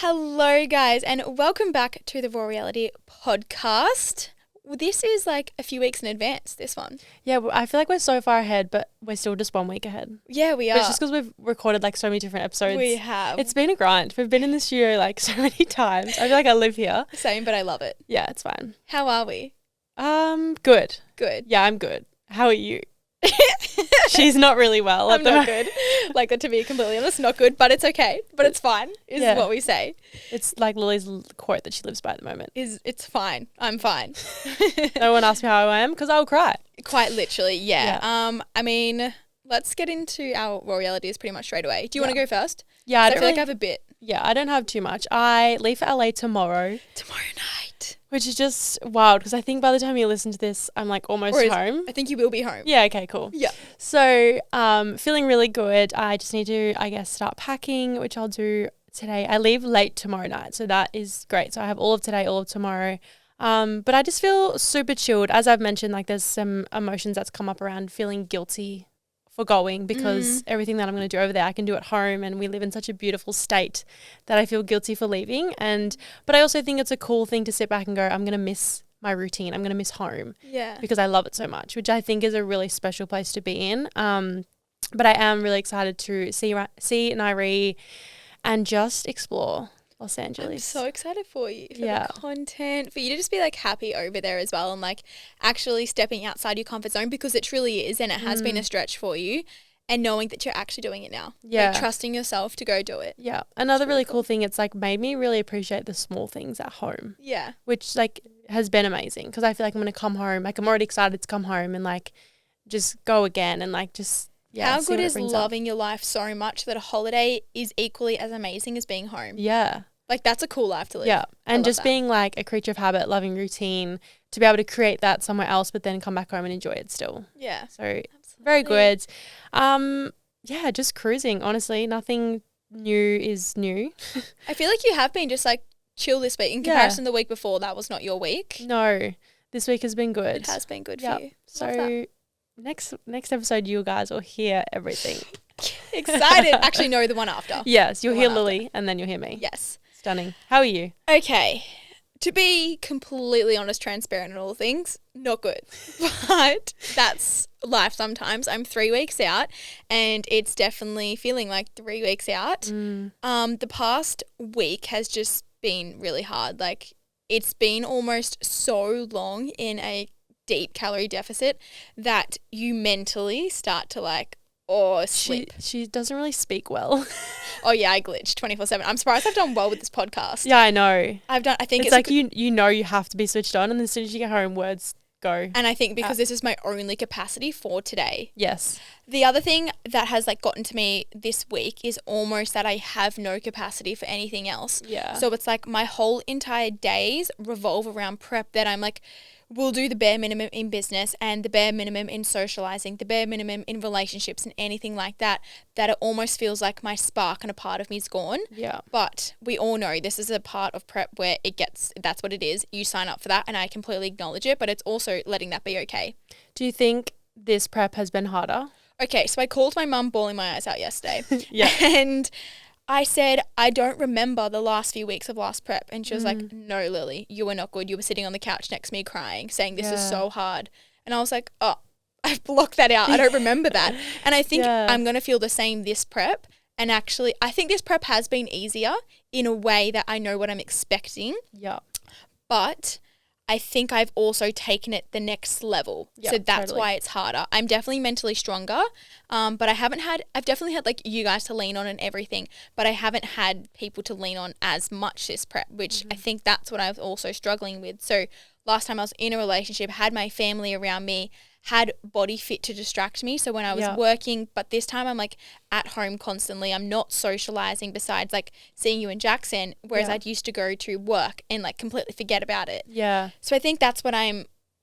Hello, guys, and welcome back to the Raw Reality podcast. This is like a few weeks in advance, this one. Yeah, I feel like we're so far ahead, but we're still just 1 week ahead. Yeah, we are. But it's just because we've recorded like so many different episodes. We have. It's been a grind. We've been in the studio like so many times. I feel like I live here. Same, but I love it. Yeah, it's fine. How are we? Good. Good. Yeah, I'm good. How are you? She's not really well. I'm not good. Like that, to be completely honest, not good, but it's okay. But it's fine, is what we say. It's like Lily's quote that she lives by at the moment. It's fine. I'm fine. No one asks me how I am because I'll cry. Quite literally, yeah. I mean, let's get into our Raw Realities pretty much straight away. Do you want to go first? Yeah, I feel like I have a bit. Yeah, I don't have too much. I leave for LA tomorrow. Tomorrow night. Which is just wild because I think by the time you listen to this, I'm like almost home. I think you will be home. Yeah, okay, cool. Yeah. So feeling really good. I just need to, I guess, start packing, which I'll do today. I leave late tomorrow night, so that is great. So I have all of today, all of tomorrow. But I just feel super chilled. As I've mentioned, like there's some emotions that's come up around feeling guilty for going because everything that I'm going to do over there I can do at home, and we live in such a beautiful state that I feel guilty for leaving. But I also think it's a cool thing to sit back and go, I'm going to miss my routine, I'm going to miss home because I love it so much, which I think is a really special place to be in. But I am really excited to see Nairi and just explore Los Angeles. I'm so excited for you, for the content, for you to just be like happy over there as well, and like actually stepping outside your comfort zone, because it truly is, and it has been a stretch for you, and knowing that you're actually doing it now. Like trusting yourself to go do it. Yeah. Another really cool thing, it's like made me really appreciate the small things at home. Yeah. Which like has been amazing because I feel like I'm going to come home. Like I'm already excited to come home and like just go again and like just, How good is loving your life so much that a holiday is equally as amazing as being home? Yeah. Like that's a cool life to live. Yeah. And just being like a creature of habit, loving routine, to be able to create that somewhere else but then come back home and enjoy it still. Yeah. So very good. Yeah, just cruising. Honestly, nothing new is new. I feel like you have been just like chill this week in comparison to the week before. That was not your week. No, this week has been good. It has been good for you. So next episode, you guys will hear everything. Excited. Actually, no, the one after. Yes, you'll hear Lily and then you'll hear me. Yes. Stunning. How are you? Okay. To be completely honest, transparent in all things, not good. But that's life sometimes. I'm 3 weeks out and it's definitely feeling like 3 weeks out. The past week has just been really hard. Like it's been almost so long in a deep calorie deficit that you mentally start to like, or sleep. She doesn't really speak well. Oh yeah, I glitch 24/7. I'm surprised I've done well with this podcast. Yeah, I know. I think it's like you know you have to be switched on, and as soon as you get home, words go. And I think because this is my only capacity for today. Yes. The other thing that has like gotten to me this week is almost that I have no capacity for anything else. Yeah. So it's like my whole entire days revolve around prep, that I'm like, we'll do the bare minimum in business and the bare minimum in socializing, the bare minimum in relationships and anything like that, that it almost feels like my spark and a part of me is gone. Yeah. But we all know this is a part of prep where that's what it is. You sign up for that and I completely acknowledge it, but it's also letting that be okay. Do you think this prep has been harder? Okay, so I called my mum bawling my eyes out yesterday. Yeah. And I said, I don't remember the last few weeks of last prep. And she was like, no, Lily, you were not good. You were sitting on the couch next to me crying, saying this is so hard. And I was like, oh, I've blocked that out. I don't remember that. And I think I'm going to feel the same this prep. And actually, I think this prep has been easier in a way that I know what I'm expecting. Yeah. But I think I've also taken it the next level. Yep, so that's why it's harder. I'm definitely mentally stronger, but I've definitely had like you guys to lean on and everything, but I haven't had people to lean on as much this prep, which I think that's what I was also struggling with. So last time I was in a relationship, had my family around me, had Body Fit to distract me. So when I was working, but this time I'm like at home constantly. I'm not socializing besides like seeing you and Jackson, whereas I'd used to go to work and like completely forget about it. Yeah. So I think that's what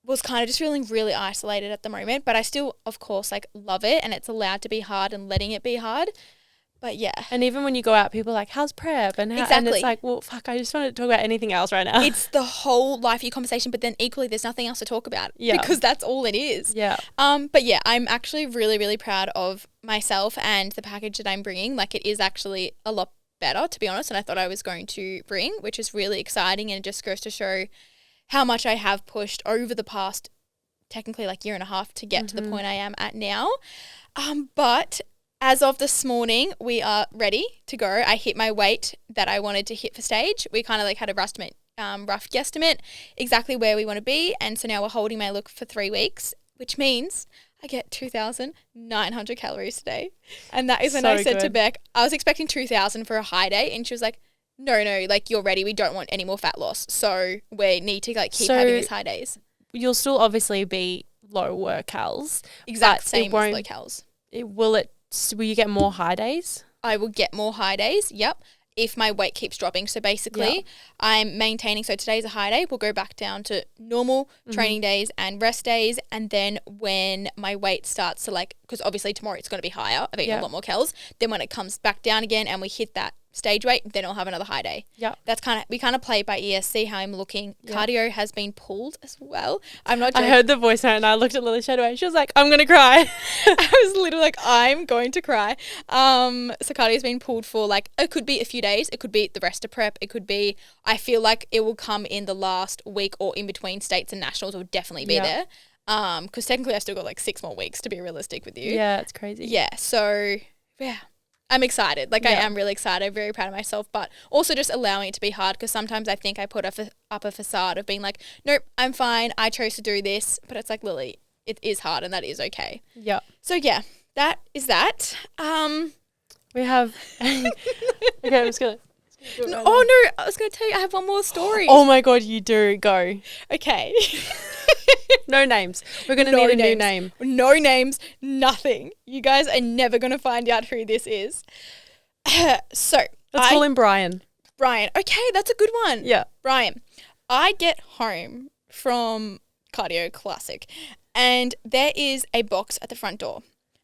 was kind of just feeling really isolated at the moment, but I still, of course, like love it and it's allowed to be hard and letting it be hard. But yeah. And even when you go out, people are like, how's prep? And and it's like, well, fuck, I just want to talk about anything else right now. It's the whole life of your conversation, but then equally there's nothing else to talk about because that's all it is. Yeah. But yeah, I'm actually really, really proud of myself and the package that I'm bringing. Like it is actually a lot better, to be honest, than I thought I was going to bring, which is really exciting, and it just goes to show how much I have pushed over the past technically like year and a half to get to the point I am at now. But as of this morning, we are ready to go. I hit my weight that I wanted to hit for stage. We kind of like had a rough guesstimate exactly where we want to be. And so now we're holding my look for 3 weeks, which means I get 2,900 calories today. And that is when I said to Beck, I was expecting 2,000 for a high day. And she was like, no, like you're ready. We don't want any more fat loss. So we need to like keep having these high days. You'll still obviously be lower calories. Exact same as low calories. Will you get more high days? I will get more high days, yep, if my weight keeps dropping. So basically, I'm maintaining, so today's a high day, we'll go back down to normal training days and rest days, and then when my weight starts to like, because obviously tomorrow it's going to be higher, I've eaten a lot more calories, then when it comes back down again and we hit that stage weight, then I'll have another high day. Yeah. That's we kind of play it by ear, see how I'm looking. Yep. Cardio has been pulled as well. I'm not joking. I heard the voice note and I looked at Lily straight away. She was like, I'm going to cry. I was literally like, I'm going to cry. So cardio's been pulled for like, it could be a few days. It could be the rest of prep. It could be, I feel like it will come in the last week or in between states and nationals. It will definitely be there. Because technically I've still got like 6 more weeks to be realistic with you. Yeah, it's crazy. Yeah. So yeah. I'm excited. Like I am really excited, very proud of myself, but also just allowing it to be hard, because sometimes I think I put up a facade of being like, nope, I'm fine. I chose to do this. But it's like, Lily, it is hard and that is okay. Yeah. So yeah, that is that. We have, okay, I'm just going to. I was going to tell you, I have one more story. Oh my God, you do. Go. Okay. No names. We're going to need a new name. No names, nothing. You guys are never going to find out who this is. So let's call him Brian. Brian. Okay, that's a good one. Yeah. Brian. I get home from Cardio Classic and there is a box at the front door.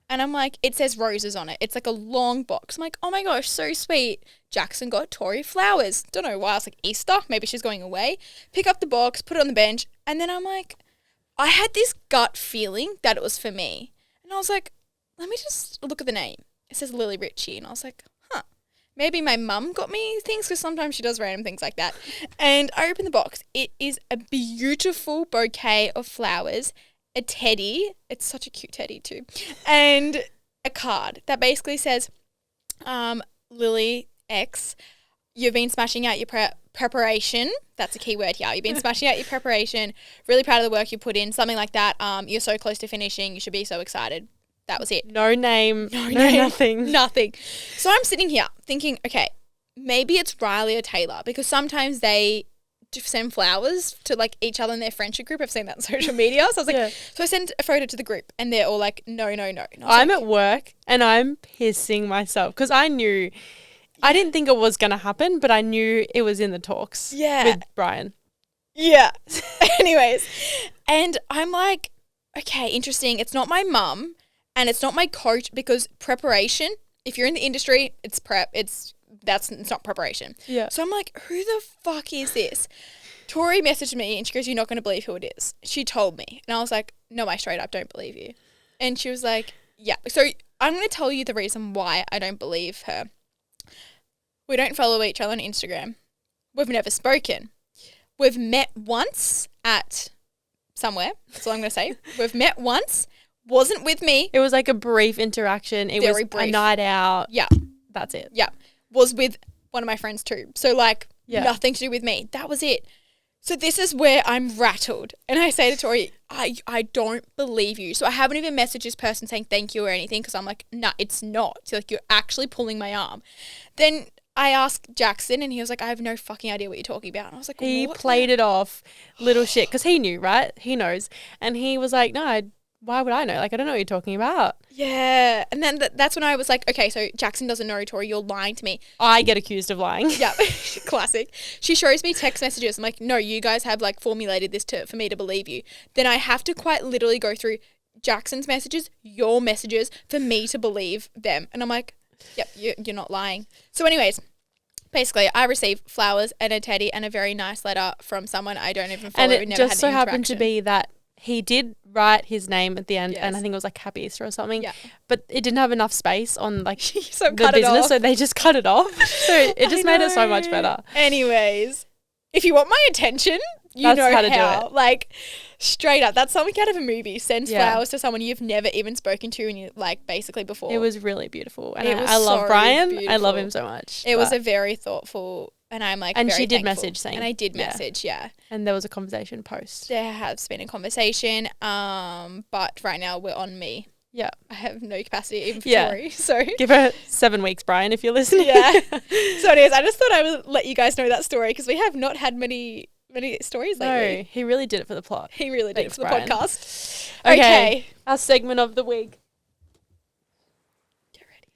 And I'm like, it says roses on it. It's like a long box. I'm like, oh my gosh, so sweet. Jackson got Tori flowers. Don't know why. I was like, Easter. Maybe she's going away. Pick up the box, put it on the bench. And then I'm like, I had this gut feeling that it was for me. And I was like, let me just look at the name. It says Lily Ritchie. And I was like, maybe my mum got me things, because sometimes she does random things like that. And I opened the box. It is a beautiful bouquet of flowers, a teddy. It's such a cute teddy too. And a card that basically says, Lily X, you've been smashing out your preparation. That's a key word here. You've been smashing out your preparation. Really proud of the work you put in. Something like that. You're so close to finishing. You should be so excited. That was it. No name. No name. Nothing. Nothing. So I'm sitting here thinking, okay, maybe it's Riley or Taylor, because sometimes they send flowers to like each other in their friendship group. I've seen that on social media. So I was like, so I sent a photo to the group and they're all like, no. I'm at work and I'm pissing myself because I knew, I didn't think it was going to happen, but I knew it was in the talks with Brian. Yeah. Anyways. And I'm like, okay, interesting. It's not my mum and it's not my coach, because preparation, if you're in the industry, it's prep. It's not preparation. Yeah. So I'm like, who the fuck is this? Tori messaged me and she goes, you're not going to believe who it is. She told me. And I was like, no, I straight up don't believe you. And she was like, yeah. So I'm going to tell you the reason why I don't believe her. We don't follow each other on Instagram. We've never spoken. We've met once at somewhere. That's all I'm going to say. We've met once. Wasn't with me. It was like a brief interaction. It was a night out. Yeah. That's it. Yeah. Was with one of my friends too. So like nothing to do with me. That was it. So this is where I'm rattled. And I say to Tori, I don't believe you. So I haven't even messaged this person saying thank you or anything, because I'm like, nah, it's not. So like, you're actually pulling my arm. Then I asked Jackson and he was like, I have no fucking idea what you're talking about. And I was like, he played it off little shit, because he knew, right? He knows. And he was like, no, why would I know? Like, I don't know what you're talking about. Yeah. And then that's when I was like, okay, so Jackson doesn't know, Tori, you're lying to me. I get accused of lying. Yeah. Classic. She shows me text messages. I'm like, no, you guys have like formulated this for me to believe you. Then I have to quite literally go through Jackson's messages, your messages, for me to believe them. And I'm like, yep, you're not lying. So anyways, basically I received flowers and a teddy and a very nice letter from someone I don't even follow. And it just so happened to be that he did write his name at the end, and I Yes. think it was like Happy Easter or something. Yeah. But it didn't have enough space on like So the cut it business, off. so they just cut it off. So it just made it so much better. Anyways, if you want my attention, you That's know how to do it. Like, straight up, that's something out of a movie. Send Yeah. flowers to someone you've never even spoken to, and you like basically before. It was really beautiful, and It was I love so Brian. I love beautiful. him so much. It was but- a very thoughtful, and I'm like, And very she did thankful. message saying- and I did yeah. message, yeah. and there was a conversation post. There has been a conversation, but right now we're on me. Yeah. I have no capacity even for Yeah. Tori, so Give her 7 weeks, Brian, if you're listening. yeah. So anyways, I just thought I would let you guys know that story because we have not had many stories lately. No, he really did it for the plot. He really did Thanks, for the Brian. podcast. Okay. Okay. Our segment of the week. Get ready.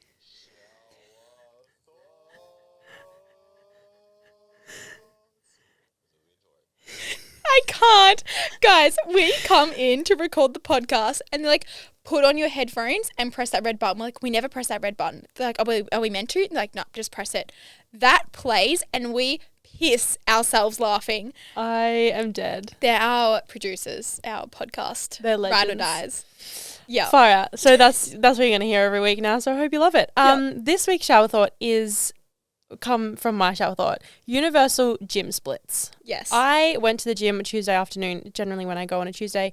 I can't. Guys, we come in to record the podcast and they're like, put on your headphones and press that red button. We're like, we never press that red button. They're like, are we meant to? They're like, no, just press it. That plays and we piss ourselves laughing. I am dead. They're our producers, our podcast. They're Ride or legends. dies. Yeah. Far out. So that's what you're going to hear every week now. So I hope you love it. This week's shower thought is come from my shower thought. Universal gym splits. Yes. I went to the gym Tuesday afternoon, generally when I go on a Tuesday,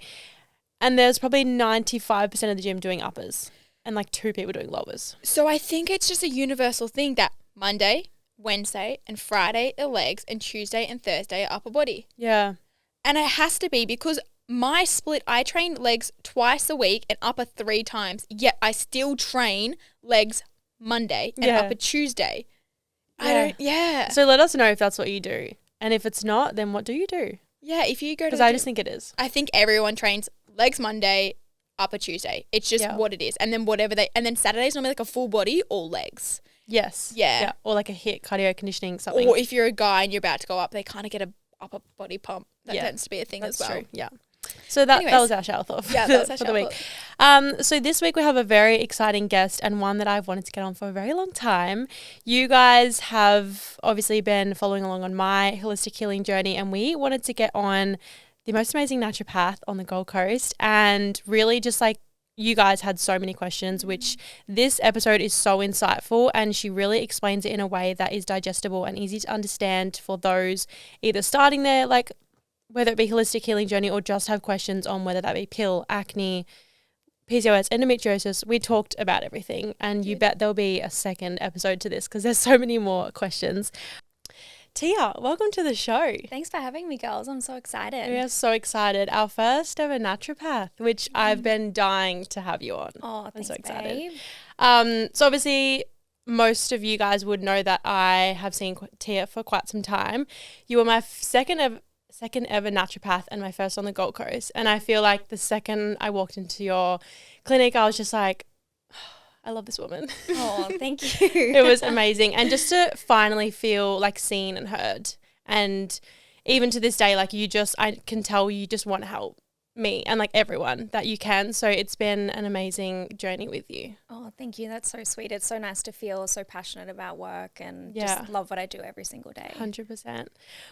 and there's probably 95% of the gym doing uppers and like 2 people doing lowers. So I think it's just a universal thing that Monday, Wednesday and Friday are legs and Tuesday and Thursday are upper body. Yeah. And it has to be because my split, I train legs twice a week and upper 3 times, yet I still train legs Monday and Yeah. upper Tuesday. Yeah. So let us know if that's what you do. And if it's not, then what do you do? Yeah, if you go to Because the I gym- just think it is. I think everyone trains legs Monday, upper Tuesday. It's just Yeah. what it is. And then and then Saturday's normally like a full body or legs. Yes. Yeah. Or like a HIIT, cardio conditioning, something. Or if you're a guy and you're about to go up, they kind of get a upper body pump. That Yeah. tends to be a thing That's as well. true. Yeah. So that Anyways. was our shower thought Yeah, that was our for the shower week. So this week we have a very exciting guest and one that I've wanted to get on for a very long time. You guys have obviously been following along on my holistic healing journey, and we wanted to get on the most amazing naturopath on the Gold Coast, and really just like you guys had so many questions, which this episode is so insightful, and she really explains it in a way that is digestible and easy to understand for those either starting their like whether it be holistic healing journey or just have questions on whether that be pill, acne, PCOS, endometriosis. We talked about everything, and you bet there'll be a second episode to this because there's so many more questions. Tia, welcome to the show. Thanks for having me, girls. I'm so excited. We are so excited. Our first ever naturopath, which I've been dying to have you on. Oh, thanks, so excited. babe. So obviously most of you guys would know that I have seen Tia for quite some time. You were my second ever naturopath and my first on the Gold Coast. And I feel like the second I walked into your clinic, I was just like, I love this woman. Oh, thank you. It was amazing. And just to finally feel like seen and heard. And even to this day, like I can tell you just want to help me and like everyone that you can. So it's been an amazing journey with you. Oh, thank you. That's so sweet. It's so nice to feel so passionate about work and Yeah. just love what I do every single day. 100%.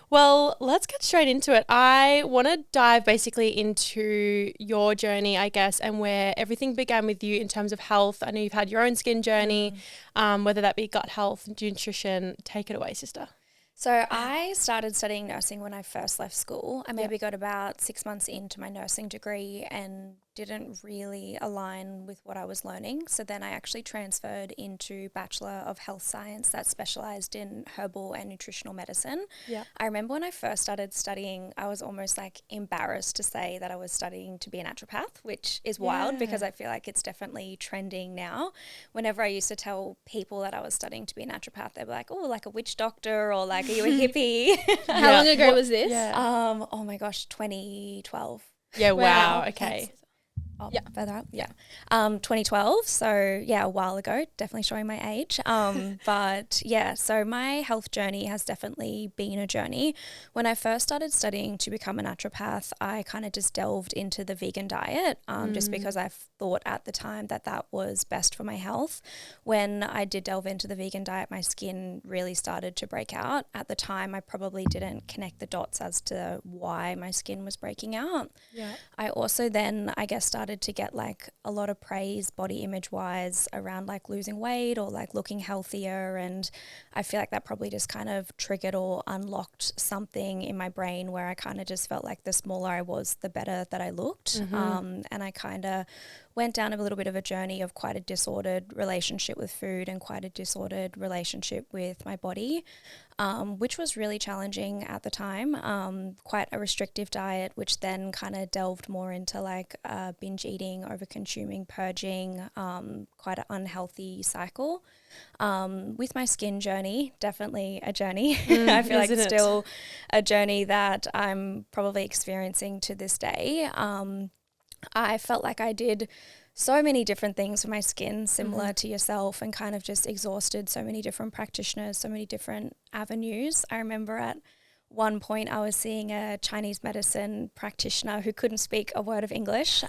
Well, let's get straight into it. I want to dive basically into your journey, I guess, and where everything began with you in terms of health. I know you've had your own skin journey, whether that be gut health, nutrition. Take it away, sister. So I started studying nursing when I first left school. I maybe got about 6 months into my nursing degree and didn't really align with what I was learning. So then I actually transferred into Bachelor of Health Science that specialised in herbal and nutritional medicine. Yeah. I remember when I first started studying, I was almost like embarrassed to say that I was studying to be a naturopath, which is wild because I feel like it's definitely trending now. Whenever I used to tell people that I was studying to be a naturopath, they'd be like, oh, like a witch doctor, or like, are you a hippie? How long ago was this? Yeah. Oh my gosh, 2012. Yeah, wow. Wow. Okay. Yeah. Further up. Yeah. 2012. So yeah, a while ago, definitely showing my age. But yeah, so my health journey has definitely been a journey. When I first started studying to become a naturopath, I kind of just delved into the vegan diet, just because I thought at the time that that was best for my health. When I did delve into the vegan diet, my skin really started to break out. At the time, I probably didn't connect the dots as to why my skin was breaking out. Yeah. I also then, I guess, started to get like a lot of praise body image wise around like losing weight or like looking healthier. And I feel like that probably just kind of triggered or unlocked something in my brain where I kind of just felt like the smaller I was, the better that I looked. And I kind of went down a little bit of a journey of quite a disordered relationship with food and quite a disordered relationship with my body, which was really challenging at the time. Quite a restrictive diet, which then kind of delved more into like binge eating, over consuming, purging, quite an unhealthy cycle. With my skin journey, definitely a journey. I feel like it's still a journey that I'm probably experiencing to this day. I felt like I did so many different things for my skin, similar to yourself, and kind of just exhausted so many different practitioners, so many different avenues. I remember at one point I was seeing a Chinese medicine practitioner who couldn't speak a word of English.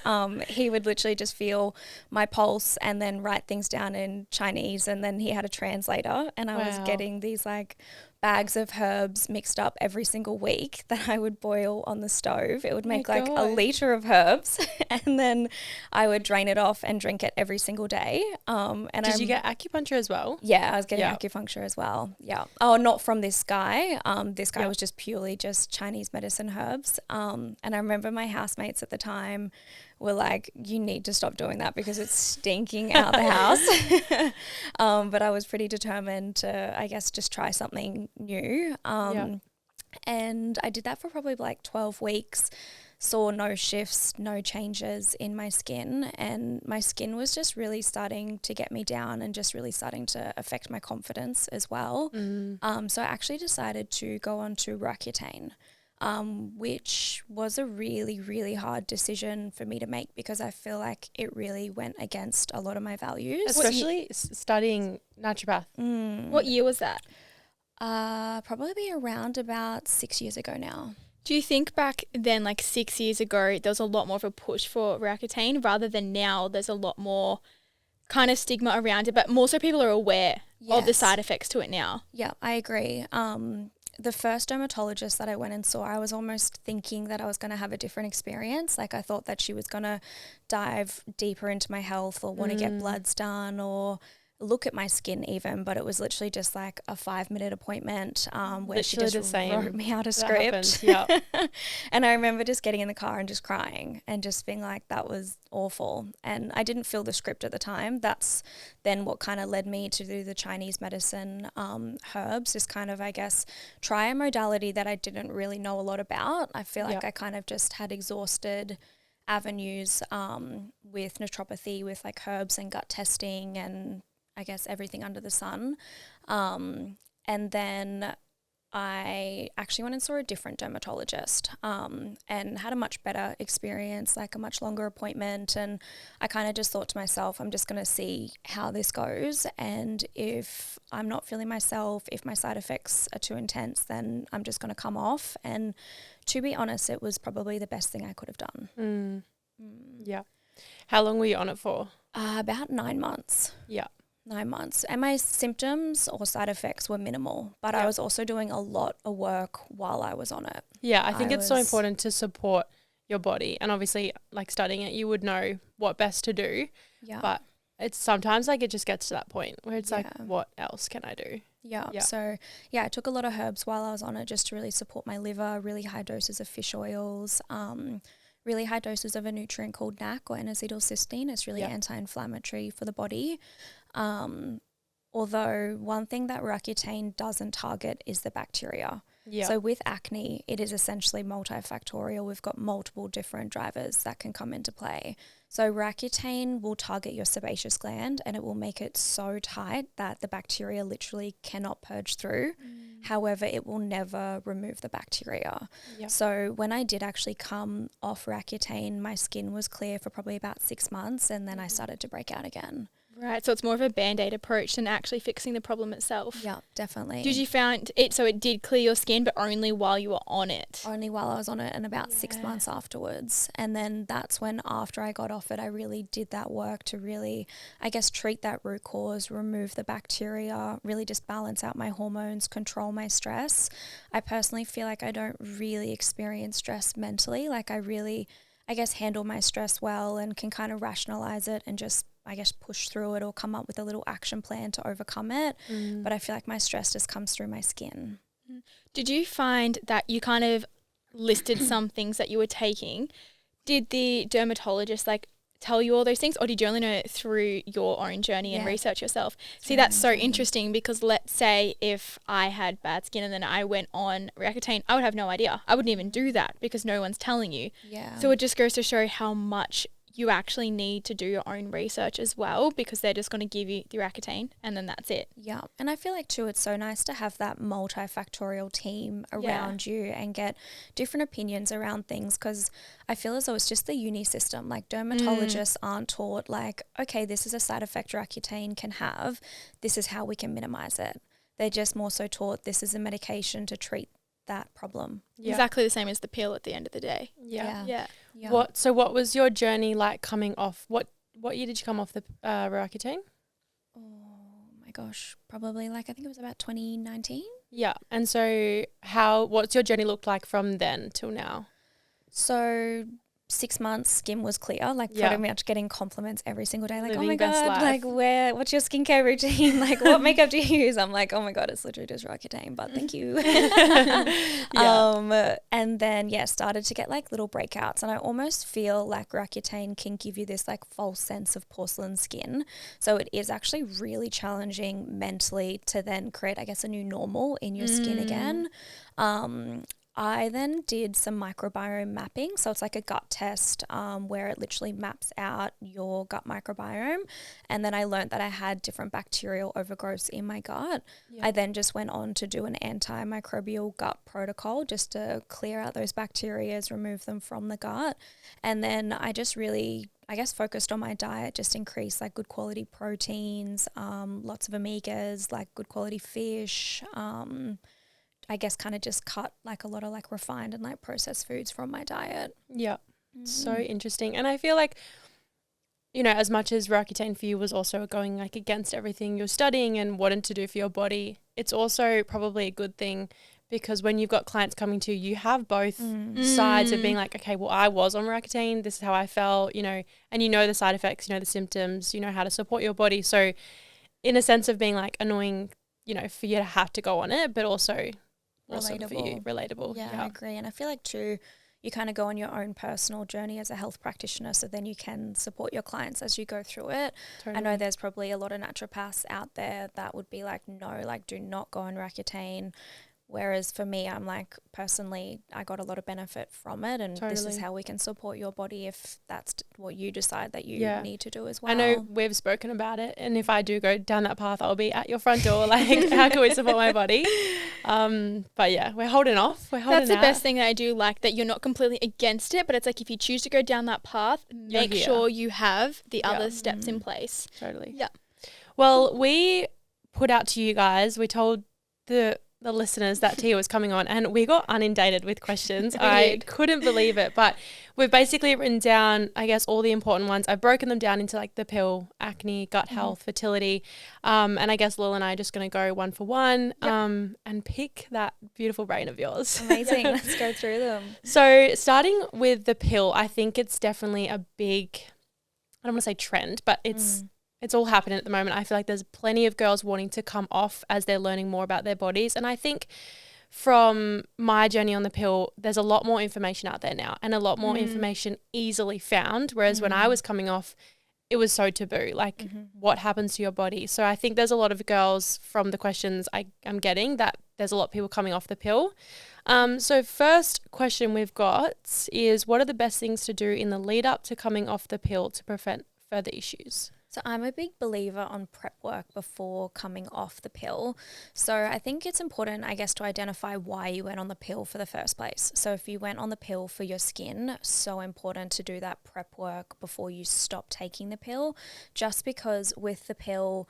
He would literally just feel my pulse and then write things down in Chinese, and then he had a translator, and I was getting these like bags of herbs mixed up every single week that I would boil on the stove. It would make like a liter of herbs and then I would drain it off and drink it every single day. And Did you get acupuncture as well? Yeah, I was getting acupuncture as well. Yeah. Oh, not from this guy. This guy was just purely just Chinese medicine herbs. And I remember my housemates at the time were like, you need to stop doing that because it's stinking out the house. But I was pretty determined to, I guess, just try something new. And I did that for probably like 12 weeks, saw no shifts, no changes in my skin. And my skin was just really starting to get me down and just really starting to affect my confidence as well. So I actually decided to go on to Roaccutane. Which was a really, really hard decision for me to make because I feel like it really went against a lot of my values. Especially studying naturopath. What year was that? Probably around about 6 years ago now. Do you think back then, like 6 years ago, there was a lot more of a push for Roaccutane rather than now there's a lot more kind of stigma around it, but more so people are aware of the side effects to it now? Yeah, I agree. The first dermatologist that I went and saw, I was almost thinking that I was going to have a different experience. Like I thought that she was going to dive deeper into my health or want to get bloods done or look at my skin even, but it was literally just like a 5-minute appointment where she just wrote me out a script. And I remember just getting in the car and just crying and just being like, that was awful. And I didn't feel the script at the time. That's then what kind of led me to do the Chinese medicine herbs, just kind of, I guess, try a modality that I didn't really know a lot about. I feel like I kind of just had exhausted avenues with naturopathy, with like herbs and gut testing and I guess everything under the sun. And then I actually went and saw a different dermatologist and had a much better experience, like a much longer appointment. And I kind of just thought to myself, I'm just going to see how this goes. And if I'm not feeling myself, if my side effects are too intense, then I'm just going to come off. And to be honest, it was probably the best thing I could have done. Yeah. How long were you on it for? About 9 months. Yeah. 9 months. And my symptoms or side effects were minimal, but I was also doing a lot of work while I was on it. Yeah, I think it's so important to support your body. And obviously, like studying it, you would know what best to do. Yeah. But it's sometimes like it just gets to that point where it's like, what else can I do? Yeah. So, I took a lot of herbs while I was on it just to really support my liver, really high doses of fish oils, really high doses of a nutrient called NAC or N-acetylcysteine. It's really anti-inflammatory for the body. Although one thing that Roaccutane doesn't target is the bacteria. Yeah. So with acne, it is essentially multifactorial. We've got multiple different drivers that can come into play. So Roaccutane will target your sebaceous gland and it will make it so tight that the bacteria literally cannot purge through. However, it will never remove the bacteria. Yep. So when I did actually come off Roaccutane, my skin was clear for probably about 6 months and then I started to break out again. Right, so it's more of a Band-Aid approach than actually fixing the problem itself. Yeah, definitely. Did you find it, so it did clear your skin, but only while you were on it? Only while I was on it and about 6 months afterwards. And then that's when, after I got off it, I really did that work to really, I guess, treat that root cause, remove the bacteria, really just balance out my hormones, control my stress. I personally feel like I don't really experience stress mentally. Like I really, I guess, handle my stress well and can kind of rationalize it and just, I guess, push through it or come up with a little action plan to overcome it. But I feel like my stress just comes through my skin. Did you find that you kind of listed some things that you were taking? Did the dermatologist tell you all those things, or did you only know it through your own journey and research yourself? See, that's so interesting, because let's say if I had bad skin and then I went on Roaccutane, I would have no idea. I wouldn't even do that because no one's telling you. Yeah. So it just goes to show how much you actually need to do your own research as well, because they're just going to give you the Roaccutane and then that's it. Yeah. And I feel like too, it's so nice to have that multifactorial team around you and get different opinions around things, because I feel as though it's just the uni system. Like dermatologists aren't taught like, okay, this is a side effect Roaccutane can have. This is how we can minimize it. They're just more so taught this is a medication to treat that problem. Exactly the same as the pill at the end of the day. Yeah. Yeah. What was your journey like coming off? What year did you come off the Roaccutane? Oh my gosh, probably I think it was about 2019. Yeah. And so what's your journey looked like from then till now? So 6 months, skin was clear, pretty much getting compliments every single day. Living oh my best God, life. what's your skincare routine? What makeup do you use? I'm like, oh my God, it's literally just Roaccutane, but thank you. And then, started to get little breakouts. And I almost feel like Roaccutane can give you this false sense of porcelain skin. So it is actually really challenging mentally to then create, I guess, a new normal in your skin again. I then did some microbiome mapping. So it's like a gut test where it literally maps out your gut microbiome. And then I learned that I had different bacterial overgrowths in my gut. I then just went on to do an antimicrobial gut protocol just to clear out those bacteria, remove them from the gut. And then I just really, I guess, focused on my diet, just increase good quality proteins, lots of omegas, good quality fish, I guess kind of just cut a lot of refined and processed foods from my diet. Yeah. So interesting. And I feel like, as much as Roaccutane for you was also going against everything you're studying and wanted to do for your body, it's also probably a good thing, because when you've got clients coming to you, you have both sides of being okay, well, I was on Roaccutane, this is how I felt, and the side effects, the symptoms, how to support your body. So in a sense of being annoying, for you to have to go on it, but also awesome for you, relatable. Yeah, I agree. And I feel too, you kind of go on your own personal journey as a health practitioner, so then you can support your clients as you go through it. Totally. I know there's probably a lot of naturopaths out there that would be no, do not go on Roaccutane. Whereas for me, I'm personally, I got a lot of benefit from it, and this is how we can support your body if that's what you decide that you need to do as well. I know we've spoken about it, and if I do go down that path, I'll be at your front door, how can we support my body? But yeah, we're holding off. That's the best thing that I do like, that you're not completely against it, but it's if you choose to go down that path, make sure you have the other steps in place. Totally. Yeah. Well, we put out to you guys, we told the listeners that Tia was coming on, and we got inundated with questions. I couldn't believe it, but we've basically written down, I guess, all the important ones. I've broken them down into the pill, acne, gut health, fertility, and I guess Lil and I are just going to go one for one and pick that beautiful brain of yours. Amazing. Let's go through them. So starting with the pill, I think it's definitely a big, I don't want to say trend, but it's all happening at the moment. I feel like there's plenty of girls wanting to come off as they're learning more about their bodies. And I think from my journey on the pill, there's a lot more information out there now, and a lot more information easily found. Whereas when I was coming off, it was so taboo, what happens to your body. So I think there's a lot of girls from the questions I'm getting that there's a lot of people coming off the pill. So first question we've got is, what are the best things to do in the lead up to coming off the pill to prevent further issues? So I'm a big believer on prep work before coming off the pill. So I think it's important, I guess, to identify why you went on the pill for the first place. So if you went on the pill for your skin, so important to do that prep work before you stop taking the pill, just because with the pill,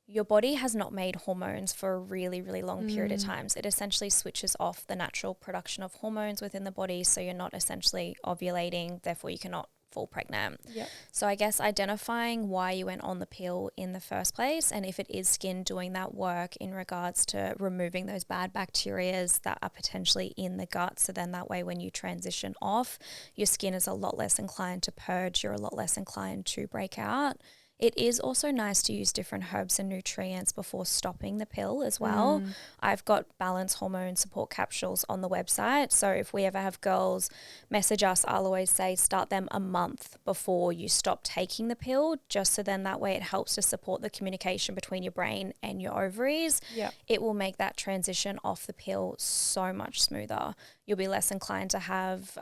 your body has not made hormones for a really, really long period of times. It essentially switches off the natural production of hormones within the body, so you're not essentially ovulating, therefore you cannot fall pregnant. Yep. So I guess identifying why you went on the pill in the first place, and if it is skin, doing that work in regards to removing those bad bacterias that are potentially in the gut, so then that way when you transition off, your skin is a lot less inclined to purge, you're a lot less inclined to break out. It is also nice to use different herbs and nutrients before stopping the pill as well. I've got balance hormone support capsules on the website. So if we ever have girls message us, I'll always say start them a month before you stop taking the pill, just so then that way it helps to support the communication between your brain and your ovaries. Yep. It will make that transition off the pill so much smoother. You'll be less inclined to have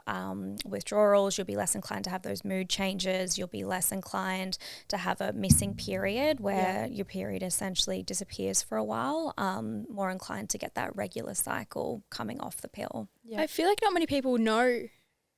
withdrawals. You'll be less inclined to have those mood changes. You'll be less inclined to have a missing period where your period essentially disappears for a while. More inclined to get that regular cycle coming off the pill. Yeah. I feel like not many people know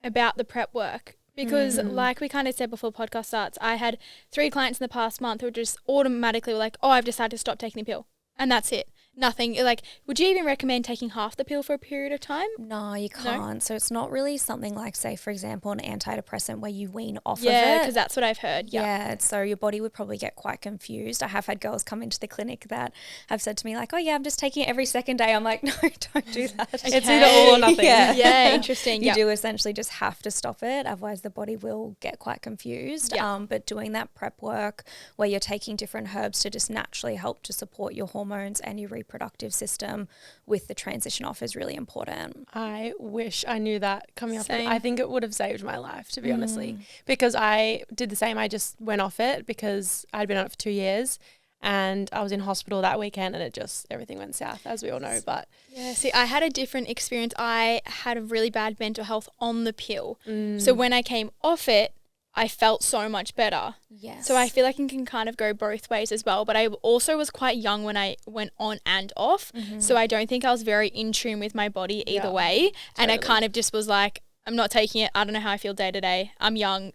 about the prep work because like we kind of said before the podcast starts, I had 3 clients in the past month who just automatically were like, oh, I've decided to stop taking the pill. And that's it. Nothing. Like, would you even recommend taking half the pill for a period of time? No, you can't. No? So it's not really something like, say, for example, an antidepressant where you wean off of it. Yeah, because that's what I've heard. Yeah, so your body would probably get quite confused. I have had girls come into the clinic that have said to me like, oh yeah, I'm just taking it every second day. I'm like, no, don't do that. Okay. It's either all or nothing. Yeah, interesting. You do essentially just have to stop it. Otherwise the body will get quite confused. But doing that prep work where you're taking different herbs to just naturally help to support your hormones and your reproductive system with the transition off is really important. I wish I knew that coming off it. I think it would have saved my life, to be honestly, because I did the same. I just went off it because I'd been on it for 2 years and I was in hospital that weekend and it just, everything went south, as we all know. But yeah, see, I had a different experience. I had a really bad mental health on the pill. So when I came off it, I felt so much better. Yes. So I feel like it can kind of go both ways as well. But I also was quite young when I went on and off. So I don't think I was very in tune with my body either way. And I kind of just was like, I'm not taking it. I don't know how I feel day to day. I'm young.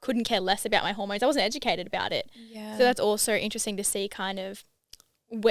Couldn't care less about my hormones. I wasn't educated about it. So that's also interesting to see kind of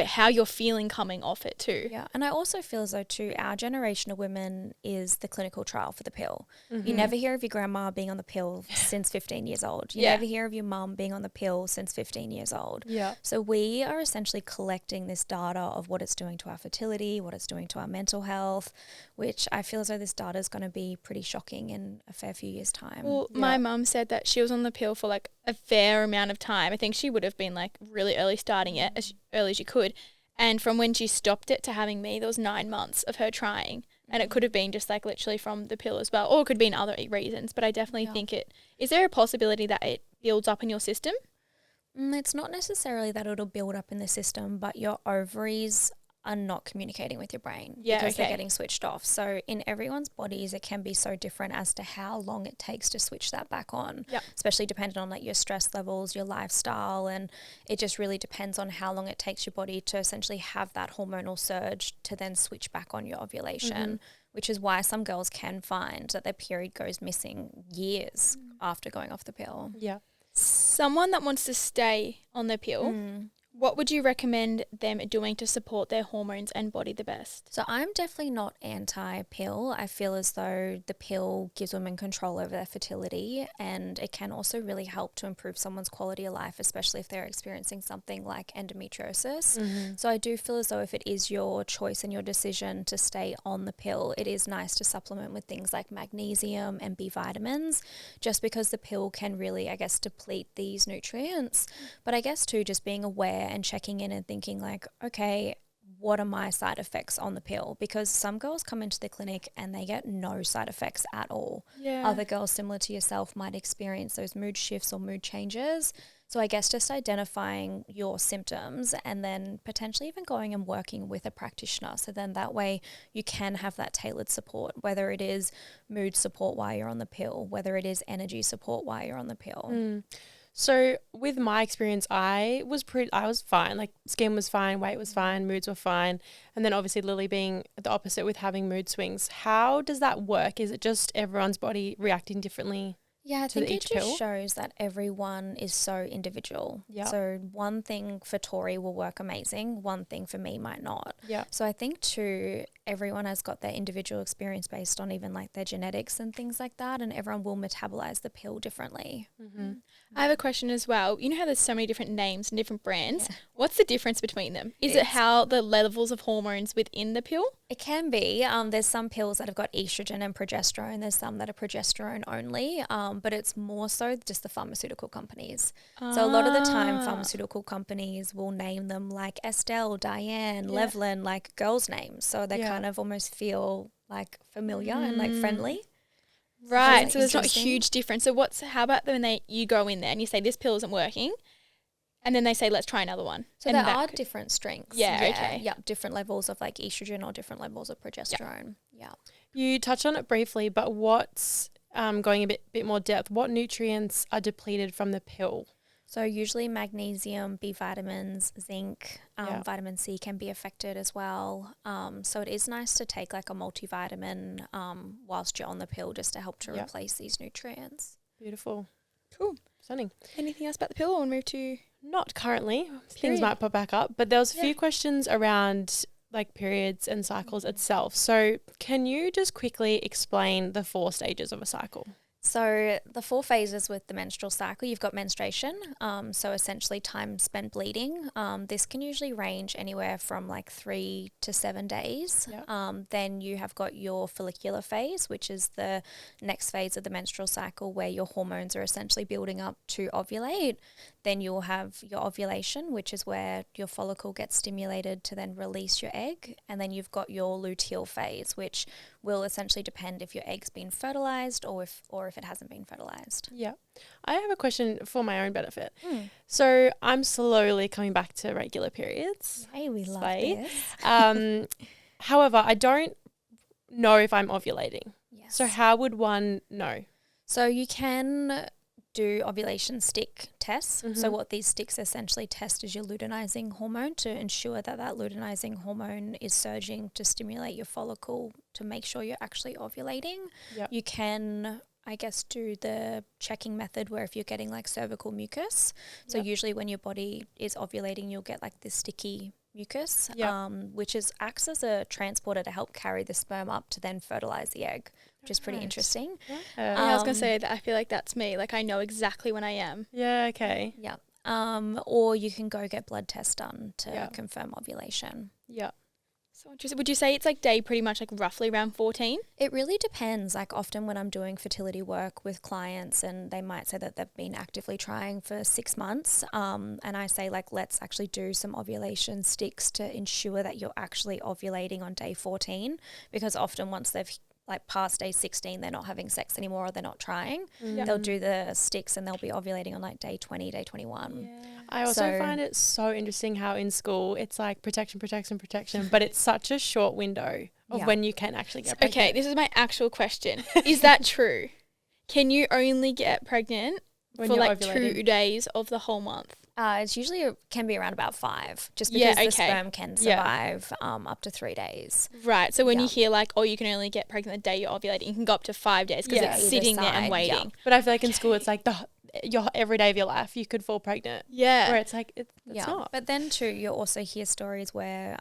how you're feeling coming off it too. Yeah, and I also feel as though too, our generation of women is the clinical trial for the pill. You never hear of your grandma being on the pill since 15 years old. You never hear of your mum being on the pill since 15 years old. Yeah. So we are essentially collecting this data of what it's doing to our fertility, what it's doing to our mental health, which I feel as though this data is going to be pretty shocking in a fair few years' time. Well, my mum said that she was on the pill for like a fair amount of time. I think she would have been like really early starting it, as early as you could. And from when she stopped it to having me, there was 9 months of her trying. And it could have been just like literally from the pill as well, or it could be in other reasons. But I definitely think is there a possibility that it builds up in your system? It's not necessarily that it'll build up in the system, but your ovaries are not communicating with your brain because they're getting switched off. So in everyone's bodies, it can be so different as to how long it takes to switch that back on, especially depending on like your stress levels, your lifestyle, and it just really depends on how long it takes your body to essentially have that hormonal surge to then switch back on your ovulation, which is why some girls can find that their period goes missing years after going off the pill. Yeah. Someone that wants to stay on the pill, what would you recommend them doing to support their hormones and body the best? So I'm definitely not anti-pill. I feel as though the pill gives women control over their fertility, and it can also really help to improve someone's quality of life, especially if they're experiencing something like endometriosis. So I do feel as though if it is your choice and your decision to stay on the pill, it is nice to supplement with things like magnesium and B vitamins, just because the pill can really, I guess, deplete these nutrients. But I guess too, just being aware and checking in and thinking like, okay, what are my side effects on the pill? Because some girls come into the clinic and they get no side effects at all. Other girls similar to yourself might experience those mood shifts or mood changes. So I guess just identifying your symptoms and then potentially even going and working with a practitioner. So then that way you can have that tailored support, whether it is mood support while you're on the pill, whether it is energy support while you're on the pill. So with my experience, I was fine. Like skin was fine, weight was fine, moods were fine. And then obviously Lily being the opposite with having mood swings. How does that work? Is it just everyone's body reacting differently? Yeah, I think it each just pill? shows that everyone is so individual. Yeah. So one thing for Tori will work amazing, one thing for me might not. Yeah. So I think too, everyone has got their individual experience based on even like their genetics and things like that, and everyone will metabolize the pill differently. I have a question as well. You know how there's so many different names and different brands? Yeah. What's the difference between them? Is it how the levels of hormones within the pill? It can be. There's some pills that have got estrogen and progesterone. There's some that are progesterone only, but it's more so just the pharmaceutical companies. So a lot of the time pharmaceutical companies will name them like Estelle, Diane, Levlin, like girls' names. So they kind of almost feel like familiar and like friendly. Right, so there's not a huge difference. So how about when you go in there and you say this pill isn't working, and then they say let's try another one? So there are different strengths. Okay. Yeah, different levels of like estrogen or different levels of progesterone. Yeah. You touched on it briefly, but what's going a bit more depth? What nutrients are depleted from the pill? So usually magnesium, B vitamins, zinc, vitamin C can be affected as well. So it is nice to take like a multivitamin whilst you're on the pill just to help to replace these nutrients. Beautiful. Cool. Stunning. Anything else about the pill or move to? Not currently. Things might pop back up, but there was a few questions around like periods and cycles itself. So can you just quickly explain the 4 stages of a cycle? So the 4 phases with the menstrual cycle, you've got menstruation, so essentially time spent bleeding. This can usually range anywhere from like 3 to 7 days. Yep. Then you have got your follicular phase, which is the next phase of the menstrual cycle where your hormones are essentially building up to ovulate. Then you'll have your ovulation, which is where your follicle gets stimulated to then release your egg. And then you've got your luteal phase, which will essentially depend if your egg's been fertilized or if it hasn't been fertilized. Yeah. I have a question for my own benefit. So I'm slowly coming back to regular periods. Hey, we love this. However, I don't know if I'm ovulating. Yes. So how would one know? So you can do ovulation stick tests. So what these sticks essentially test is your luteinizing hormone to ensure that luteinizing hormone is surging to stimulate your follicle to make sure you're actually ovulating. Yep. You can, I guess, do the checking method where if you're getting like cervical mucus. So usually when your body is ovulating, you'll get like this sticky mucus, which acts as a transporter to help carry the sperm up to then fertilize the egg, which is pretty interesting. I was going to say that I feel like that's me. Like I know exactly when I am. Yeah, okay. Yeah. Or you can go get blood tests done to confirm ovulation. Yeah. So interesting. Would you say it's like day pretty much like roughly around 14? It really depends. Like often when I'm doing fertility work with clients and they might say that they've been actively trying for 6 months, and I say like, let's actually do some ovulation sticks to ensure that you're actually ovulating on day 14, because often once they've like past day 16, they're not having sex anymore or they're not trying. They'll do the sticks and they'll be ovulating on like day 20, day 21. Yeah. I also find it so interesting how in school it's like protection, but it's such a short window of when you can actually get pregnant. Okay, this is my actual question. Is that true? Can you only get pregnant for like ovulating 2 days of the whole month? It's usually can be around about 5, just because the sperm can survive up to 3 days. Right. So when you hear like, oh, you can only get pregnant the day you're ovulating, you can go up to 5 days because it's sitting there and waiting. Yeah. But I feel like in school it's like your every day of your life you could fall pregnant. Yeah. Where it's like it's not. But then too, you also hear stories where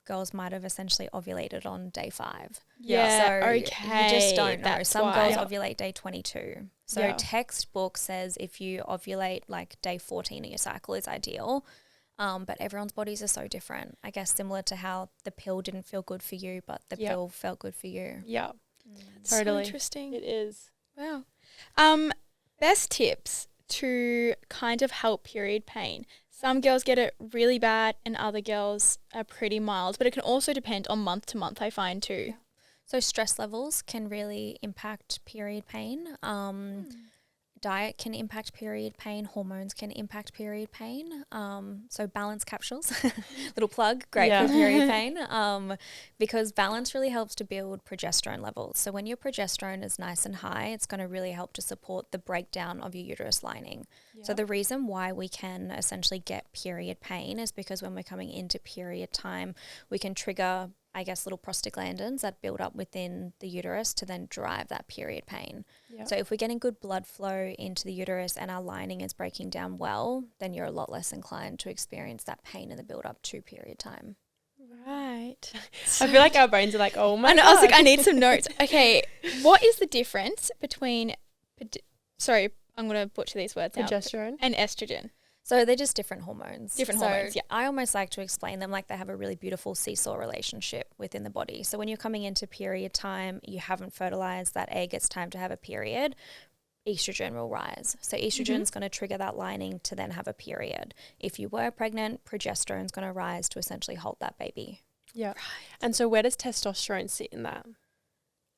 girls might have essentially ovulated on day 5. Yeah. So you just don't know. That's Some girls ovulate day 22. So textbook says if you ovulate like day 14 of your cycle is ideal. But everyone's bodies are so different. I guess similar to how the pill didn't feel good for you, but the pill felt good for you. Yeah. Totally. So interesting. It is. Wow. Best tips to kind of help period pain. Some girls get it really bad and other girls are pretty mild, but it can also depend on month to month, I find too. Yeah. So stress levels can really impact period pain. diet can impact period pain, hormones can impact period pain. So balance capsules, little plug, great for period pain, because balance really helps to build progesterone levels. So when your progesterone is nice and high, it's going to really help to support the breakdown of your uterus lining. Yep. So the reason why we can essentially get period pain is because when we're coming into period time, we can trigger, I guess, little prostaglandins that build up within the uterus to then drive that period pain. Yep. So if we're getting good blood flow into the uterus and our lining is breaking down well, then you're a lot less inclined to experience that pain in the build up to period time. Right. I feel like our brains are like, oh my God. I was like, I need some notes. Okay, what is the difference between, sorry, I'm going to butcher these words now. Progesterone and estrogen. So they're just different hormones. Hormones, yeah. I almost like to explain them like they have a really beautiful seesaw relationship within the body. So when you're coming into period time, you haven't fertilized that egg, it's time to have a period, estrogen will rise. So estrogen is going to trigger that lining to then have a period. If you were pregnant, progesterone is going to rise to essentially hold that baby. Yeah. Right. And so where does testosterone sit in that?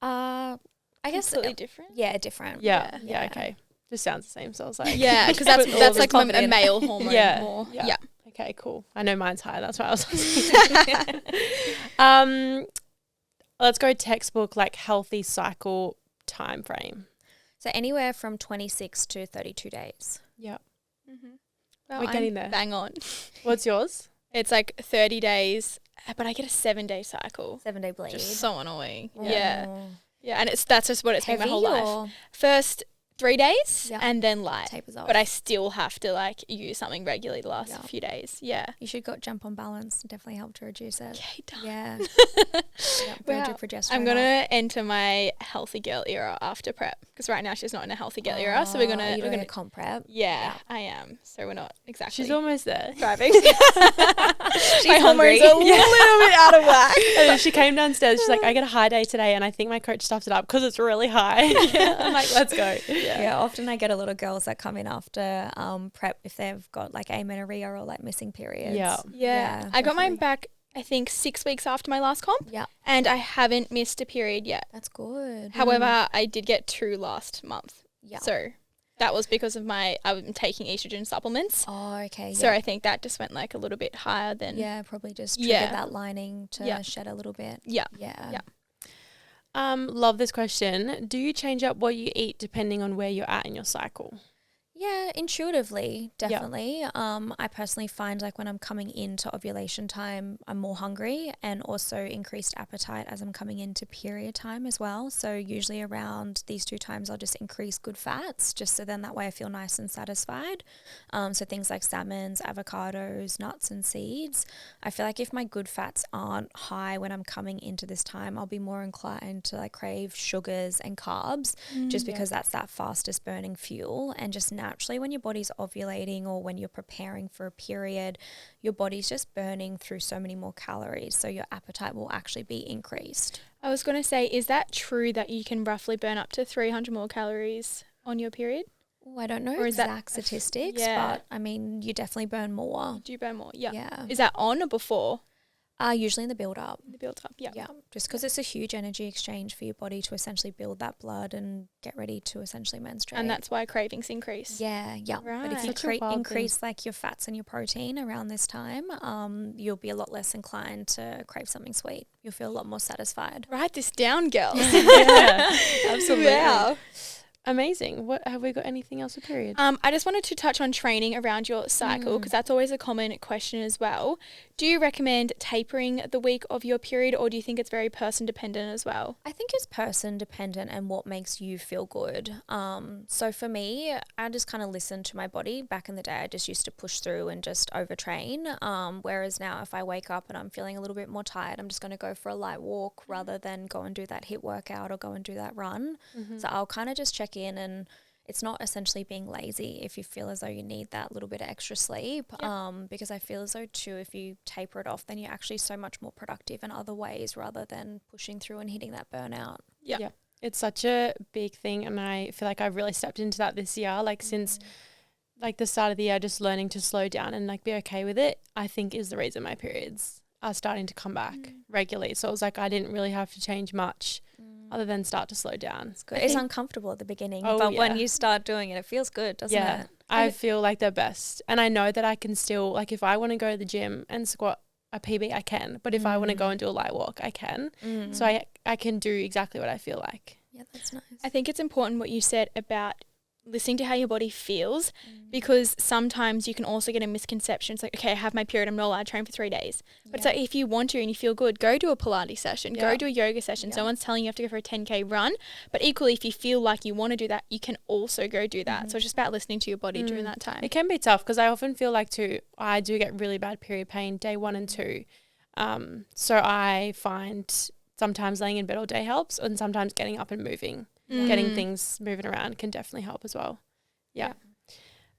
I guess completely different. Yeah, different. Yeah, okay. Just sounds the same. So I was like, yeah, because that's like a male hormone. Yeah. Okay, cool. I know mine's higher. That's why I was asking. Let's go textbook, like healthy cycle time frame. So anywhere from 26 to 32 days. Yep. Well, we're getting there. Bang on. What's yours? It's like 30 days, but I get a 7-day cycle. 7-day bleed. Just so annoying. Oh. Yeah, and that's just what it's been my whole life. First 3 days and then light. Tapers off. But I still have to like use something regularly the last few days. Yeah. You should jump on balance. Definitely help to reduce it. Okay, done. Yeah. Build your progesterone. I'm going to enter my healthy girl era after prep because right now she's not in a healthy girl era. So we're going to comp prep. Yeah, I am. So we're not exactly. She's almost there. Thriving. My hormones are a little bit out of whack. And she came downstairs. She's like, I got a high day today and I think my coach stuffed it up because it's really high. I'm like, let's go. Yeah, often I get a lot of girls that come in after prep if they've got like amenorrhea or like missing periods. Yeah. I got mine back, I think 6 weeks after my last comp. Yeah. And I haven't missed a period yet. That's good. However, I did get 2 last month. Yeah. So that was because of I'm taking estrogen supplements. Oh, okay. So I think that just went like a little bit higher than. Yeah, probably just triggered that lining to shed a little bit. Yeah. Love this question. Do you change up what you eat depending on where you're at in your cycle? Yeah, intuitively, definitely. I personally find like when I'm coming into ovulation time, I'm more hungry and also increased appetite as I'm coming into period time as well. So usually around these 2 times, I'll just increase good fats just so then that way I feel nice and satisfied. So things like salmons, avocados, nuts and seeds. I feel like if my good fats aren't high when I'm coming into this time, I'll be more inclined to like crave sugars and carbs just because that's that fastest burning fuel. And just naturally when your body's ovulating or when you're preparing for a period, your body's just burning through so many more calories, so your appetite will actually be increased. I was going to say, is that true that you can roughly burn up to 300 more calories on your period? Oh, I don't know exact statistics, but I mean, you definitely burn more. You do burn more, yeah. Is that on or before? Usually in the build-up. Yeah. Just because it's a huge energy exchange for your body to essentially build that blood and get ready to essentially menstruate. And that's why cravings increase. Yeah. Right. But if you increase like your fats and your protein around this time, you'll be a lot less inclined to crave something sweet. You'll feel a lot more satisfied. Write this down, girls. Yeah, absolutely. Yeah. Amazing. What have we got? Anything else with period? I just wanted to touch on training around your cycle because that's always a common question as well. Do you recommend tapering the week of your period, or do you think it's very person dependent as well? I think it's person dependent and what makes you feel good. So for me, I just kind of listen to my body. Back in the day, I just used to push through and just overtrain. Whereas now, if I wake up and I'm feeling a little bit more tired, I'm just going to go for a light walk rather than go and do that HIIT workout or go and do that run. So I'll kind of just check in, and it's not essentially being lazy if you feel as though you need that little bit of extra sleep, because I feel as though too, if you taper it off, then you're actually so much more productive in other ways rather than pushing through and hitting that burnout. Yeah. It's such a big thing, and I feel like I've really stepped into that this year, like since like the start of the year, just learning to slow down and like be okay with it, I think is the reason my periods are starting to come back regularly. So it was like I didn't really have to change much other than start to slow down. It's good. It's uncomfortable at the beginning, Oh, but yeah. when you start doing it, it feels good, doesn't it? I feel like the best. And I know that I can still, like if I want to go to the gym and squat a PB, I can. But if I want to go and do a light walk, I can. So I can do exactly what I feel like. Yeah, that's nice. I think it's important what you said about listening to how your body feels, because sometimes you can also get a misconception. It's like, okay, I have my period, I'm not allowed to train for 3 days. But it's like, if you want to and you feel good, go do a Pilates session, go do a yoga session. Someone's telling you have to go for a 10K run. But equally, if you feel like you want to do that, you can also go do that. So it's just about listening to your body during that time. It can be tough because I often feel like I do get really bad period pain day 1 and 2. So I find sometimes laying in bed all day helps, and sometimes getting up and moving. Getting things moving around can definitely help as well. Yeah.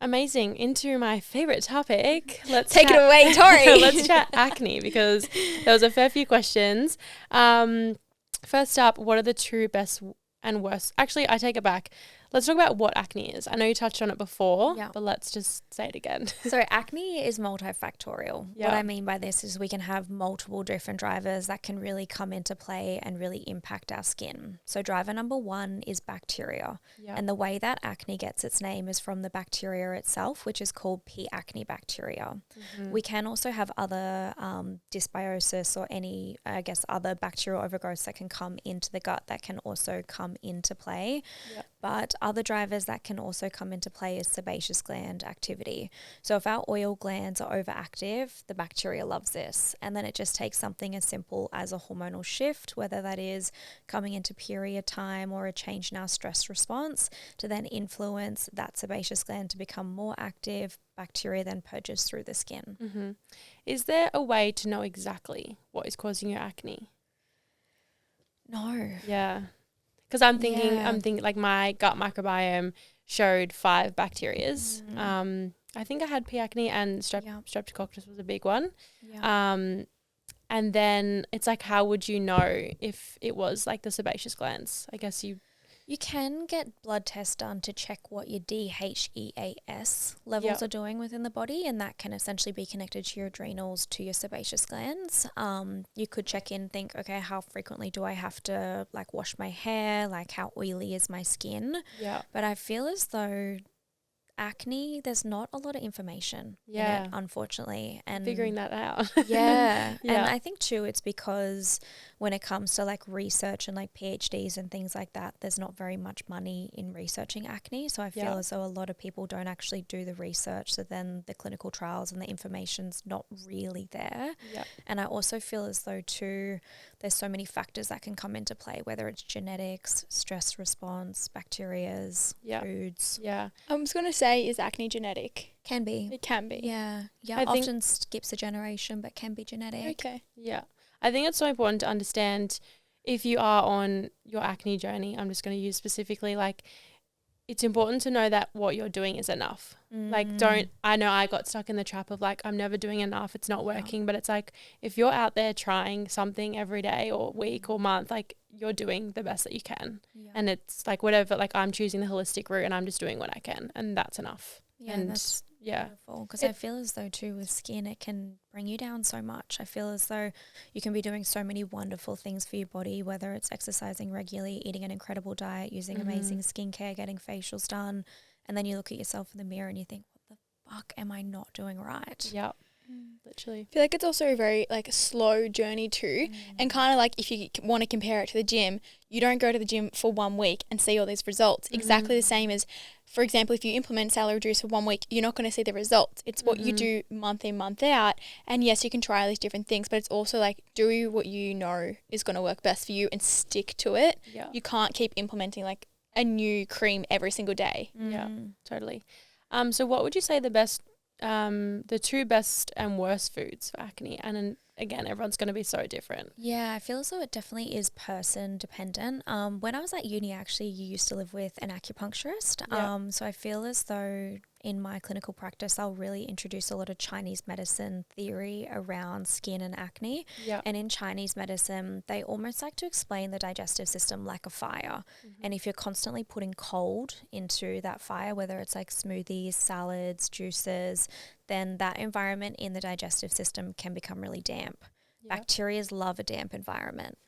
Amazing. Into my favorite topic. Let's take it away, Tori. Let's chat acne, because there was a fair few questions. First up, what are the true best and worst? Actually, I take it back. Let's talk about what acne is. I know you touched on it before, but let's just say it again. So acne is multifactorial. Yeah. What I mean by this is we can have multiple different drivers that can really come into play and really impact our skin. So driver number 1 is bacteria. Yeah. And the way that acne gets its name is from the bacteria itself, which is called P. acne bacteria. We can also have other dysbiosis or any, I guess, other bacterial overgrowths that can come into the gut that can also come into play. But other drivers that can also come into play is sebaceous gland activity. So if our oil glands are overactive, the bacteria loves this. And then it just takes something as simple as a hormonal shift, whether that is coming into period time or a change in our stress response, to then influence that sebaceous gland to become more active. Bacteria then purges through the skin. Is there a way to know exactly what is causing your acne? No. Yeah. Because I'm thinking like my gut microbiome showed 5 bacterias. I think I had P. acne and streptococcus was a big one. And then it's like, how would you know if it was like the sebaceous glands? I guess you can get blood tests done to check what your DHEAS levels are doing within the body, and that can essentially be connected to your adrenals, to your sebaceous glands. You could check in, think, okay, how frequently do I have to like wash my hair? Like how oily is my skin? Yeah. But I feel as though acne, there's not a lot of information in it, unfortunately. And figuring that out. And I think too, it's because when it comes to like research and like PhDs and things like that, there's not very much money in researching acne. So I feel as though a lot of people don't actually do the research. So then the clinical trials and the information's not really there. And I also feel as though too, there's so many factors that can come into play, whether it's genetics, stress response, bacterias, foods. I was going to say, is acne genetic? Can be. It can be. Yeah. I think often skips a generation, but can be genetic. Okay. Yeah. I think it's so important to understand if you are on your acne journey. I'm just going to use specifically, like, it's important to know that what you're doing is enough. Like, I know I got stuck in the trap of like, I'm never doing enough, it's not working. But it's like, if you're out there trying something every day or week or month, like, you're doing the best that you can. And it's like, whatever, like, I'm choosing the holistic route and I'm just doing what I can, and that's enough. And that's beautiful, because I feel as though too with skin, it can bring you down so much. I feel as though you can be doing so many wonderful things for your body, whether it's exercising regularly, eating an incredible diet, using amazing skincare, getting facials done, and then you look at yourself in the mirror and you think, what the fuck am I not doing right? Yep. Literally. I feel like it's also a very like slow journey too, and kind of like if you want to compare it to the gym, you don't go to the gym for 1 week and see all these results. Exactly the same as, for example, if you implement salary reduce for 1 week, you're not going to see the results. It's what you do month in, month out. And yes, you can try these different things, but it's also like, do what you know is going to work best for you and stick to it. You can't keep implementing like a new cream every single day. Yeah, totally. So what would you say the 2 best and worst foods for acne? And then again, everyone's going to be so different. Yeah, I feel as though it definitely is person dependent. When I was at uni, I actually used to live with an acupuncturist. So I feel as though in my clinical practice, I'll really introduce a lot of Chinese medicine theory around skin and acne. And in Chinese medicine, they almost like to explain the digestive system like a fire. And if you're constantly putting cold into that fire, whether it's like smoothies, salads, juices, then that environment in the digestive system can become really damp. Bacteria love a damp environment.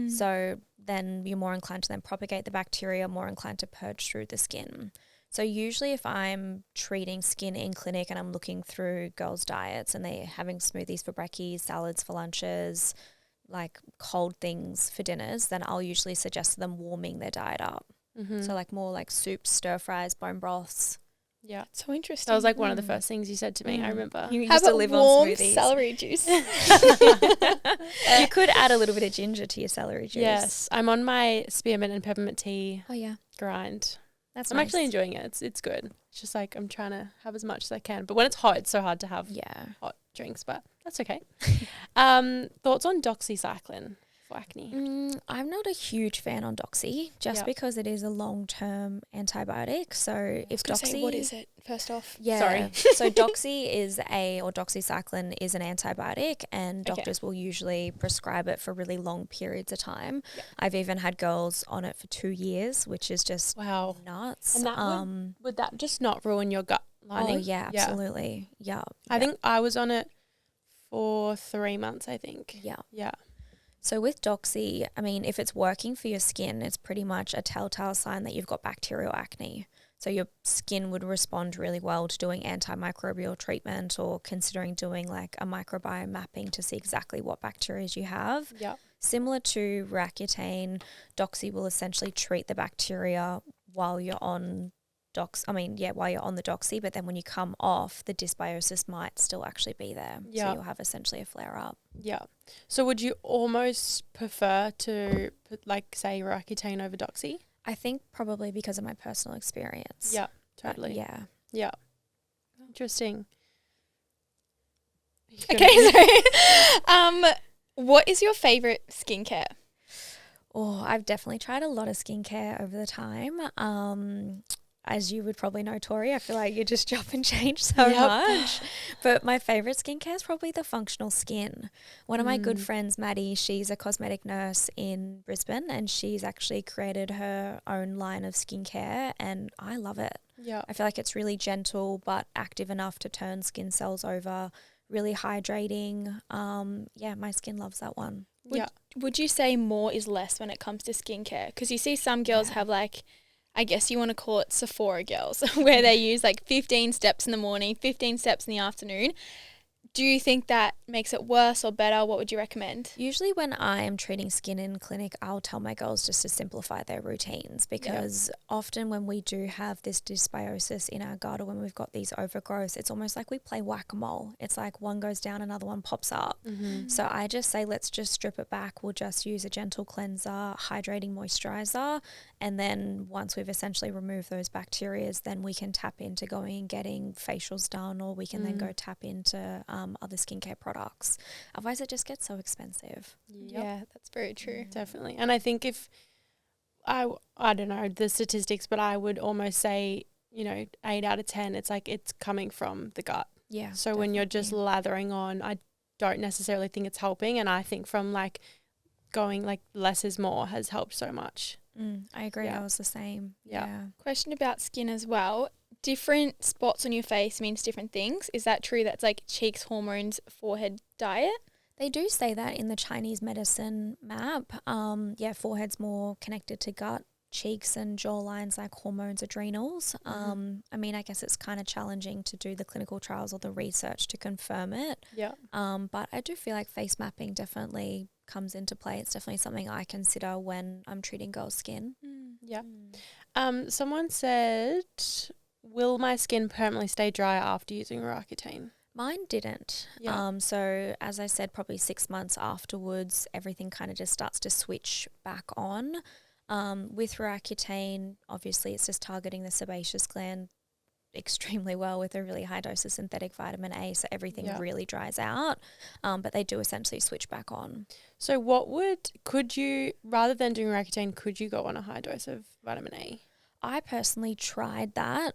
So then you're more inclined to then propagate the bacteria, more inclined to purge through the skin. So usually if I'm treating skin in clinic and I'm looking through girls' diets and they're having smoothies for brekkies, salads for lunches, like cold things for dinners, then I'll usually suggest to them warming their diet up. So like more like soups, stir fries, bone broths. Yeah. So interesting. That was like one of the first things you said to me. I remember. You How used to about live warm on smoothies. celery juice? You could add a little bit of ginger to your celery juice. Yes. I'm on my spearmint and peppermint tea Oh yeah, grind. that's I'm nice. actually enjoying it. It's good. It's just like I'm trying to have as much as I can. But when it's hot, it's so hard to have hot drinks, but that's okay. Thoughts on doxycycline for acne? I'm not a huge fan on Doxy just because it is a long-term antibiotic. So if Doxy, what is it? First off, yeah, Sorry. So Doxy or doxycycline is an antibiotic, and doctors will usually prescribe it for really long periods of time. Yep. I've even had girls on it for 2 years, which is just Wow. nuts. And that would that just not ruin your gut lining? Oh yeah, absolutely. Yeah. I think I was on it for 3 months, I think. Yeah. Yeah. So with Doxy, I mean, if it's working for your skin, it's pretty much a telltale sign that you've got bacterial acne. So your skin would respond really well to doing antimicrobial treatment or considering doing like a microbiome mapping to see exactly what bacteria you have. Yeah. Similar to Roaccutane, Doxy will essentially treat the bacteria while you're on while you're on the Doxy, but then when you come off, the dysbiosis might still actually be there. Yeah. So you'll have essentially a flare-up. Yeah. So would you almost prefer to put, like, say, Roaccutane over Doxy? I think probably because of my personal experience. Yeah, But totally. yeah. Yeah. Interesting. Okay, sorry. What is your favorite skincare? Oh, I've definitely tried a lot of skincare over the time. As you would probably know, Tori, I feel like you just chop and change so much. But my favourite skincare is probably the functional skin. One of my good friends, Maddie, she's a cosmetic nurse in Brisbane, and she's actually created her own line of skincare, and I love it. Yeah. I feel like it's really gentle but active enough to turn skin cells over, really hydrating. My skin loves that one. Would you say more is less when it comes to skincare? Because you see some girls have like, I guess you want to call it Sephora girls, where they use like 15 steps in the morning, 15 steps in the afternoon. Do you think that makes it worse or better? What would you recommend? Usually when I am treating skin in clinic, I'll tell my girls just to simplify their routines, because often when we do have this dysbiosis in our gut, or when we've got these overgrowths, it's almost like we play whack-a-mole. It's like one goes down, another one pops up. So I just say, let's just strip it back. We'll just use a gentle cleanser, hydrating moisturizer. And then once we've essentially removed those bacteria, then we can tap into going and getting facials done, or we can then go tap into other skincare products. Otherwise, it just gets so expensive. Yeah, that's very true. Definitely. And I think if I don't know the statistics, but I would almost say, 8 out of 10, it's like it's coming from the gut. Yeah. So when you're just lathering on, I don't necessarily think it's helping. And I think from like going like less is more has helped so much. I agree. Yeah. I was the same. Yeah. Question about skin as well. Different spots on your face means different things. Is that true? That's like cheeks, hormones, forehead, diet? They do say that in the Chinese medicine map. Forehead's more connected to gut, cheeks and jawlines like hormones, adrenals. I guess it's kind of challenging to do the clinical trials or the research to confirm it. Yeah. But I do feel like face mapping definitely comes into play. It's definitely something I consider when I'm treating girls' skin. Yeah. Someone said, will my skin permanently stay dry after using Roaccutane? Mine didn't. Yeah. So as I said, probably 6 months afterwards, everything kind of just starts to switch back on. With Roaccutane, obviously it's just targeting the sebaceous gland extremely well with a really high dose of synthetic vitamin A, so everything really dries out. But they do essentially switch back on. So could you, rather than doing Roaccutane, could you go on a high dose of vitamin A? I personally tried that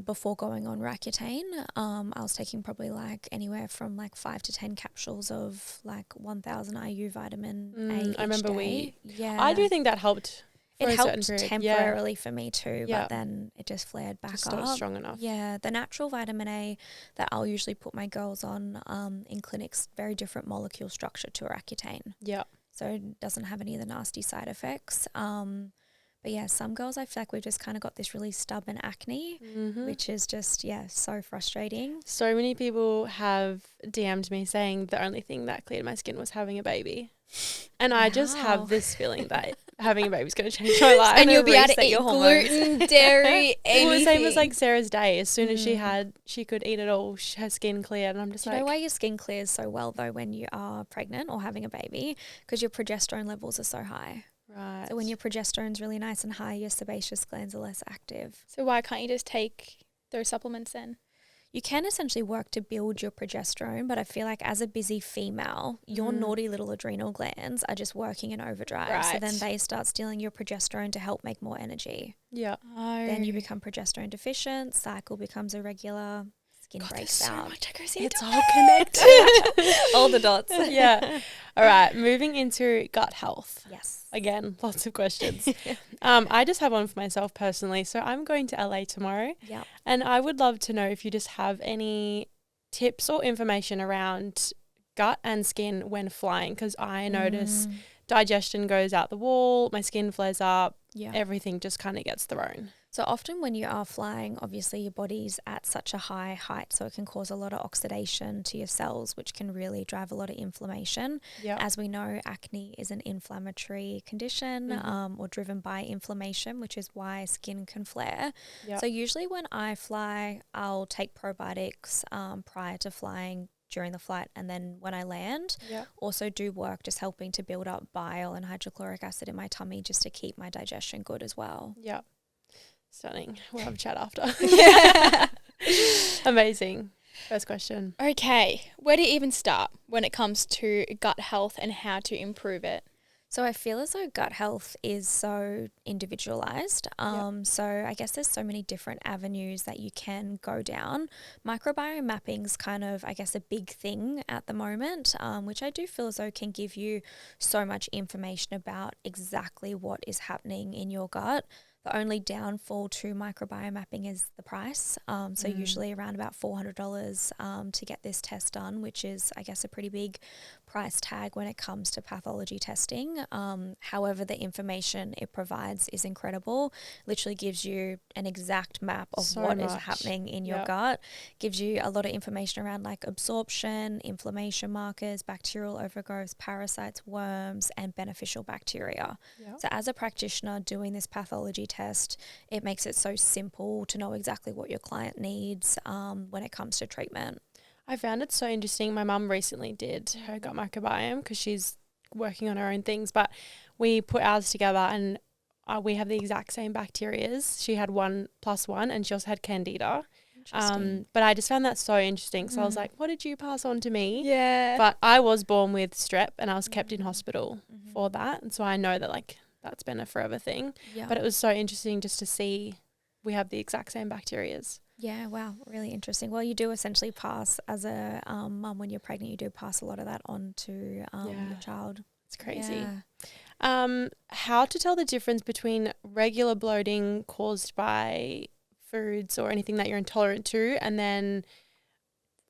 before going on Roaccutane. I was taking probably like anywhere from like 5 to 10 capsules of like 1000 IU vitamin A. I remember day. I do think that helped. It helped temporarily for me too, Yeah. but then it just flared back Just up. not strong enough. Yeah, the natural vitamin A that I'll usually put my girls on in clinics, very different molecule structure to Roaccutane. Yeah. so it doesn't have any of the nasty side effects. But yeah, some girls I feel like we've just kind of got this really stubborn acne, which is just, so frustrating. So many people have DM'd me saying the only thing that cleared my skin was having a baby. And I just have this feeling that having a baby is going to change my life. And you'll be able to eat gluten, dairy, anything. Well, the same as like Sarah's day. As soon as she could eat it all, her skin cleared. And I'm just Do you know why your skin clears so well though when you are pregnant or having a baby? Because your progesterone levels are so high. Right. So when your progesterone's really nice and high, your sebaceous glands are less active. So why can't you just take those supplements then? You can essentially work to build your progesterone, but I feel like as a busy female, your naughty little adrenal glands are just working in overdrive. Right. So then they start stealing your progesterone to help make more energy. Yeah. Oh. Then you become progesterone deficient, cycle becomes irregular, skin breaks out. So much that goes into It's all connected. All the dots. Yeah. All right. Moving into gut health. Yes. Again, lots of questions. I just have one for myself personally. So I'm going to LA tomorrow. Yeah. And I would love to know if you just have any tips or information around gut and skin when flying, because I notice digestion goes out the wall, my skin flares up, everything just kind of gets thrown. So often when you are flying, obviously your body's at such a high height, so it can cause a lot of oxidation to your cells, which can really drive a lot of inflammation. Yep. As we know, acne is an inflammatory condition or driven by inflammation, which is why skin can flare. Yep. So usually when I fly, I'll take probiotics prior to flying, during the flight, and then when I land, also do work just helping to build up bile and hydrochloric acid in my tummy just to keep my digestion good as well. Yeah. Stunning. We'll have a chat after. Amazing. First question. Okay. Where do you even start when it comes to gut health and how to improve it? So I feel as though gut health is so individualized. So I guess there's so many different avenues that you can go down. Microbiome mapping's kind of, I guess, a big thing at the moment, which I do feel as though can give you so much information about exactly what is happening in your gut. The only downfall to microbiome mapping is the price. So usually around about $400 to get this test done, which is, I guess, a pretty big price tag when it comes to pathology testing. However, the information it provides is incredible. Literally gives you an exact map of what is happening in your gut. Gives you a lot of information around like absorption, inflammation markers, bacterial overgrowth, parasites, worms, and beneficial bacteria. So as a practitioner doing this pathology test, it makes it so simple to know exactly what your client needs when it comes to treatment. I found it so interesting. My mum recently did her gut microbiome because she's working on her own things, but we put ours together and we have the exact same bacterias. She had 1+1 and she also had candida. But I just found that so interesting. So I was like, what did you pass on to me? Yeah. But I was born with strep and I was kept in hospital for that. And so I know that like that's been a forever thing. Yeah. But it was so interesting just to see we have the exact same bacterias. Yeah, wow, really interesting. Well, you do essentially pass, as a mum, when you're pregnant, you do pass a lot of that on to your child. It's crazy. Yeah. How to tell the difference between regular bloating caused by foods or anything that you're intolerant to, and then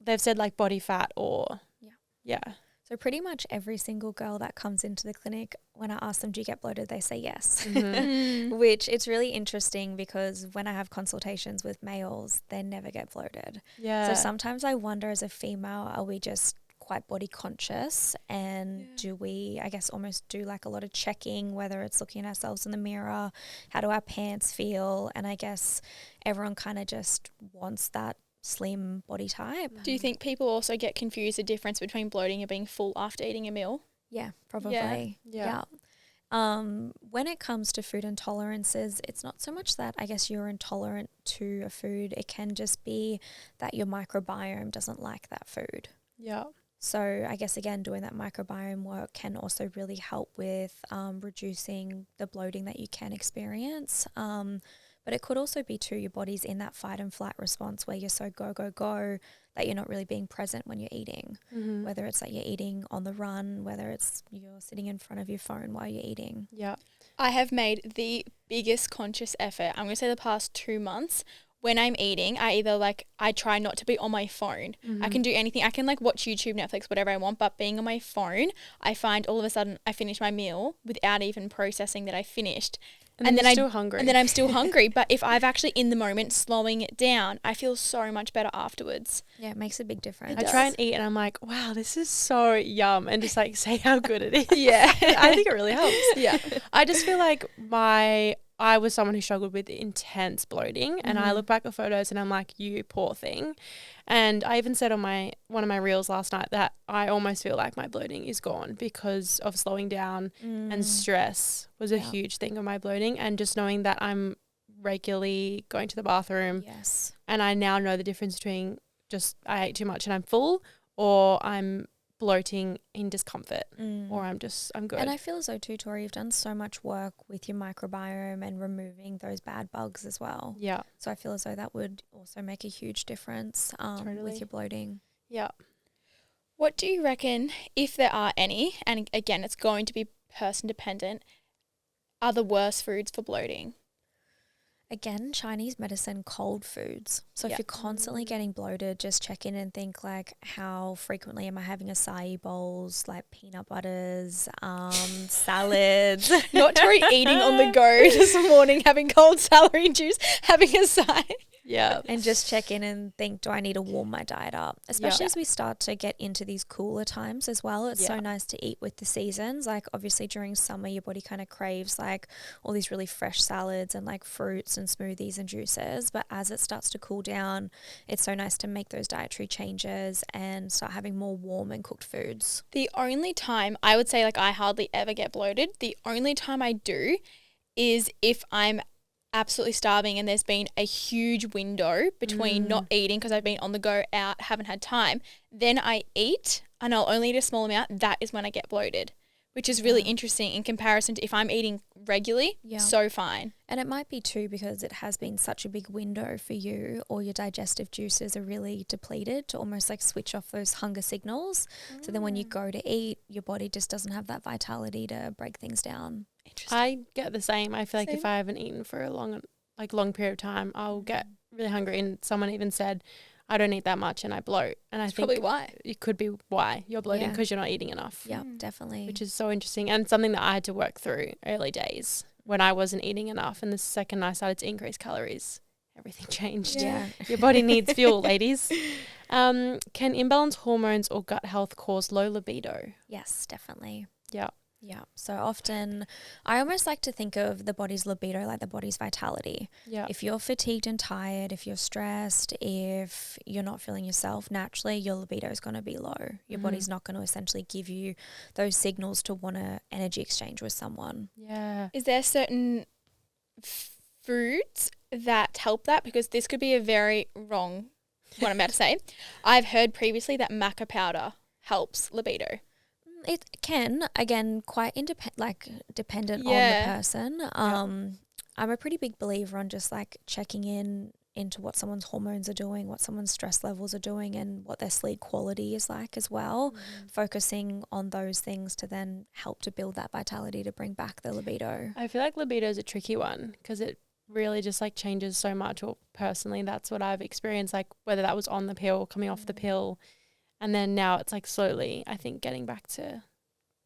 they've said like body fat or So pretty much every single girl that comes into the clinic, when I ask them, do you get bloated, they say yes. Which it's really interesting because when I have consultations with males, they never get bloated. Yeah. So sometimes I wonder, as a female, are we just quite body conscious, and do we, I guess, almost do like a lot of checking, whether it's looking at ourselves in the mirror, how do our pants feel, and I guess everyone kind of just wants that slim body type. Do you think people also get confused the difference between bloating and being full after eating a meal? Yeah, probably. Yeah. When it comes to food intolerances, it's not so much that I guess you're intolerant to a food. It can just be that your microbiome doesn't like that food. Yeah. So I guess, again, doing that microbiome work can also really help with reducing the bloating that you can experience. But it could also be too, your body's in that fight and flight response where you're so go, go, go that you're not really being present when you're eating. Whether it's that you're eating on the run, whether it's you're sitting in front of your phone while you're eating. Yeah. I have made the biggest conscious effort, I'm going to say the past 2 months, when I'm eating, I either like, I try not to be on my phone. I can do anything. I can like watch YouTube, Netflix, whatever I want, but being on my phone, I find all of a sudden I finish my meal without even processing that I finished. And then you're still hungry. And then I'm still hungry. But if I've actually in the moment slowing it down, I feel so much better afterwards. Yeah, it makes a big difference. I try and eat and I'm like, wow, this is so yum, and just like say how good it is. Yeah. I think it really helps. Yeah. I just feel like I was someone who struggled with intense bloating, and I look back at photos and I'm like, you poor thing. And I even said on one of my reels last night that I almost feel like my bloating is gone because of slowing down, and stress was a huge thing of my bloating, and just knowing that I'm regularly going to the bathroom. Yes. And I now know the difference between just I ate too much and I'm full, or I'm bloating in discomfort, or I'm good. And I feel as though too, Tori, you've done so much work with your microbiome and removing those bad bugs as well. Yeah. So I feel as though that would also make a huge difference with your bloating. Yeah. What do you reckon, if there are any, and again, it's going to be person dependent, are the worst foods for bloating? Again, Chinese medicine, cold foods. So if you're constantly getting bloated, just check in and think like, how frequently am I having acai bowls, like peanut butters, salads? Not Tori eating on the go this morning, having cold celery juice, having acai. Yeah. And just check in and think, do I need to warm my diet up? Especially as we start to get into these cooler times as well. It's so nice to eat with the seasons. Like obviously during summer, your body kind of craves like all these really fresh salads and like fruits and smoothies and juices. But as it starts to cool down, it's so nice to make those dietary changes and start having more warm and cooked foods. The only time I would say, like, I hardly ever get bloated. The only time I do is if I'm absolutely starving and there's been a huge window between not eating because I've been on the go out, haven't had time. Then I eat and I'll only eat a small amount. That is when I get bloated, which is really interesting in comparison to if I'm eating regularly, so fine. And it might be too because it has been such a big window for you, or your digestive juices are really depleted to almost like switch off those hunger signals. So then when you go to eat, your body just doesn't have that vitality to break things down. I get the same. I feel like if I haven't eaten for a long period of time, I'll get really hungry. And someone even said, I don't eat that much and I bloat. And I think probably why. It could be why you're bloating, because you're not eating enough. Yeah, definitely. Which is so interesting, and something that I had to work through early days when I wasn't eating enough. And the second I started to increase calories, everything changed. Yeah. Your body needs fuel, ladies. Can imbalanced hormones or gut health cause low libido? Yes, definitely. Yeah. Yeah. So often I almost like to think of the body's libido like the body's vitality. Yeah. If you're fatigued and tired, if you're stressed, if you're not feeling yourself, naturally your libido is going to be low. Your body's not going to essentially give you those signals to want to energy exchange with someone. Yeah. Is there certain foods that help that? Because this could be a very wrong, what I'm about to say. I've heard previously that maca powder helps libido. It can, again, quite dependent on the person. I'm a pretty big believer on just like checking into what someone's hormones are doing, what someone's stress levels are doing, and what their sleep quality is like as well. Focusing on those things to then help to build that vitality to bring back the libido. I feel like libido is a tricky one because it really just like changes so much. Or personally, that's what I've experienced, like whether that was on the pill, coming off the pill. And then now it's like slowly, I think, getting back to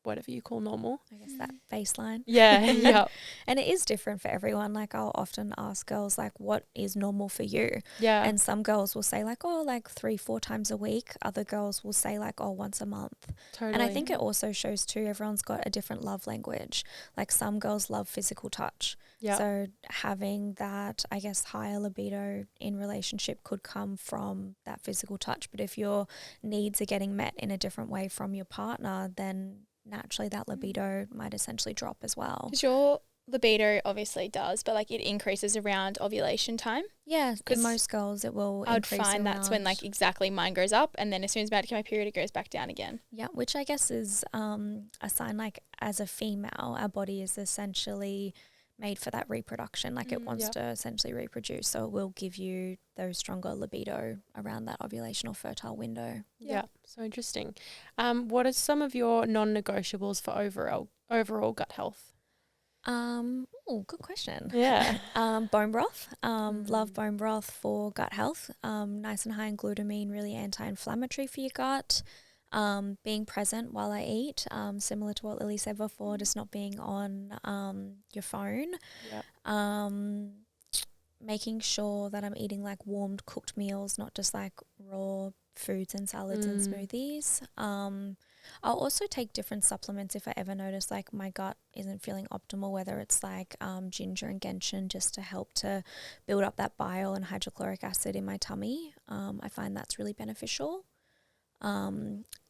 whatever you call normal. I guess that baseline. Yeah, yeah. And it is different for everyone. Like I'll often ask girls like, what is normal for you? Yeah. And some girls will say like, oh, like 3-4 times a week. Other girls will say like, oh, once a month. Totally. And I think it also shows too, everyone's got a different love language. Like some girls love physical touch. Yeah. So having that, I guess, higher libido in relationship could come from that physical touch. But if your needs are getting met in a different way from your partner, then naturally that libido might essentially drop as well. Because your libido obviously does, but like it increases around ovulation time. Yeah, in most girls it will I would increase find that's when like exactly mine goes up, and then as soon as I'm about to get my period, it goes back down again. Yeah, which I guess is a sign like as a female, our body is essentially made for that reproduction. Like it wants to essentially reproduce. So it will give you those stronger libido around that ovulation or fertile window. Yeah. So interesting. What are some of your non-negotiables for overall gut health? Oh, good question. Yeah. Bone broth. Love bone broth for gut health. Nice and high in glutamine, really anti-inflammatory for your gut. Being present while I eat, similar to what Lily said before, just not being on your phone. Yep. Making sure that I'm eating like warmed cooked meals, not just like raw foods and salads and smoothies. I'll also take different supplements if I ever notice like my gut isn't feeling optimal, whether it's like ginger and gentian just to help to build up that bile and hydrochloric acid in my tummy. I find that's really beneficial.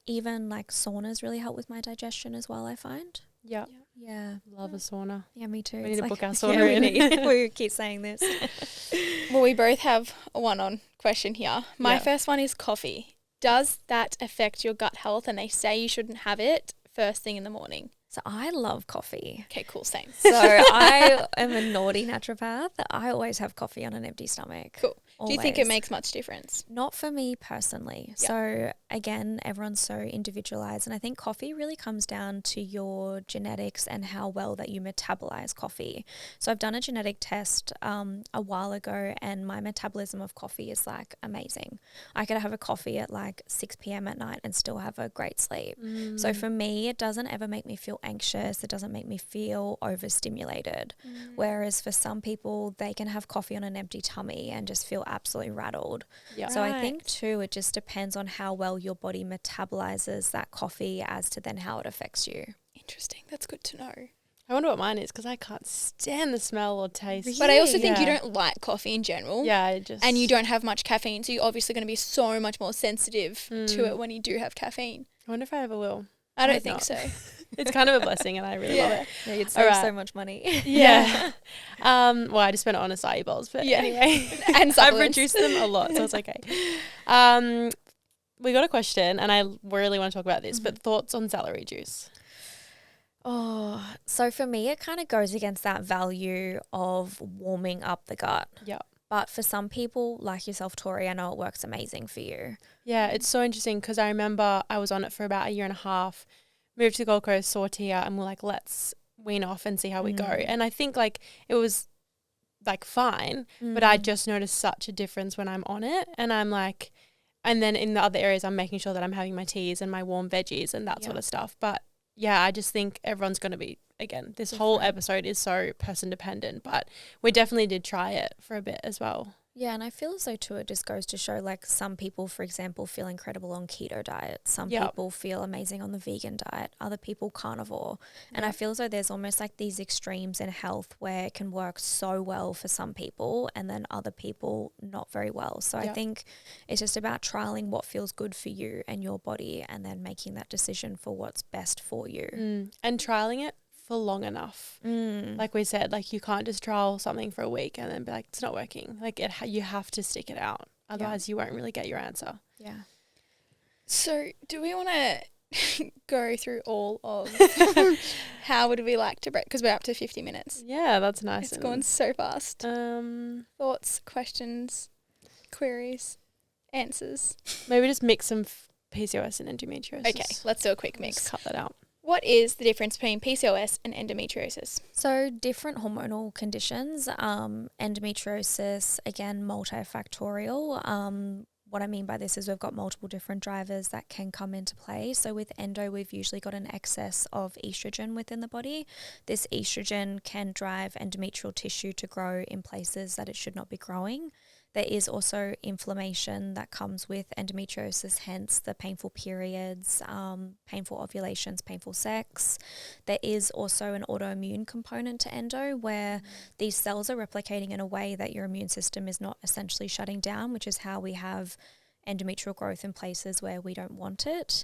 Even like saunas really help with my digestion as well, I find. Yep. Yeah. Love a sauna. Yeah, me too. We It's need to like, book our sauna in. we keep saying this. Well, we both have a one-on question here. My Yeah. first one is coffee. Does that affect your gut health? And they say you shouldn't have it first thing in the morning. So I love coffee. Okay, cool, same. So I am a naughty naturopath. I always have coffee on an empty stomach. Cool. Do you think it Always. makes much difference? Not for me personally. Yeah. So again, everyone's so individualized, and I think coffee really comes down to your genetics and how well that you metabolize coffee. So I've done a genetic test a while ago, and my metabolism of coffee is like amazing. I could have a coffee at like 6 p.m. at night and still have a great sleep. So for me, it doesn't ever make me feel anxious. It doesn't make me feel overstimulated. Whereas for some people, they can have coffee on an empty tummy and just feel absolutely rattled. Yeah. So I think too, it just depends on how well your body metabolizes that coffee as to then how it affects you. Interesting. That's good to know. I wonder what mine is because I can't stand the smell or taste. But I also think you Yeah. don't like coffee in general. Yeah, I just. And you don't have much caffeine, so you're obviously going to be so much more sensitive to it when you do have caffeine. I wonder if I ever will. I don't Might think not. so. It's kind of a blessing and I really love it. Yeah, you'd All save right. so much money. Yeah. Well, I just spent it on acai bowls, but Yeah. anyway. And I've supplements. reduced them a lot, so it's okay. We got a question and I really want to talk about this, but thoughts on celery juice? Oh, so for me, it kind of goes against that value of warming up the gut. Yeah. But for some people, like yourself, Tori, I know it works amazing for you. Yeah, it's so interesting because I remember I was on it for about a year and a half, moved to the Gold Coast, saw Tia, and we're like, let's wean off and see how we go. And I think like it was like fine, but I just noticed such a difference when I'm on it. And I'm like, and then in the other areas, I'm making sure that I'm having my teas and my warm veggies and that sort of stuff. But yeah, I just think everyone's going to be, again, this whole episode is so person dependent, but we definitely did try it for a bit as well. Yeah, and I feel as though too it just goes to show like some people, for example, feel incredible on keto diet. Some people feel amazing on the vegan diet. Other people carnivore. And I feel as though there's almost like these extremes in health where it can work so well for some people and then other people not very well. So I think it's just about trialing what feels good for you and your body and then making that decision for what's best for you. And trialing it for long enough. Like we said, like you can't just trial something for a week and then be like, it's not working. Like you have to stick it out. Otherwise you won't really get your answer. Yeah. So do we want to go through all of how would we like to break? Because we're up to 50 minutes. Yeah, that's nice. It's going so fast. Um, Thoughts, questions, queries, answers. maybe just mix some PCOS and endometriosis. Okay, let's do a quick Just mix. cut that out. What is the difference between PCOS and endometriosis? So different hormonal conditions, endometriosis, again, multifactorial. What I mean by this is we've got multiple different drivers that can come into play. So with endo, we've usually got an excess of estrogen within the body. This estrogen can drive endometrial tissue to grow in places that it should not be growing. There is also inflammation that comes with endometriosis, hence the painful periods, painful ovulations, painful sex. There is also an autoimmune component to endo where these cells are replicating in a way that your immune system is not essentially shutting down, which is how we have endometrial growth in places where we don't want it.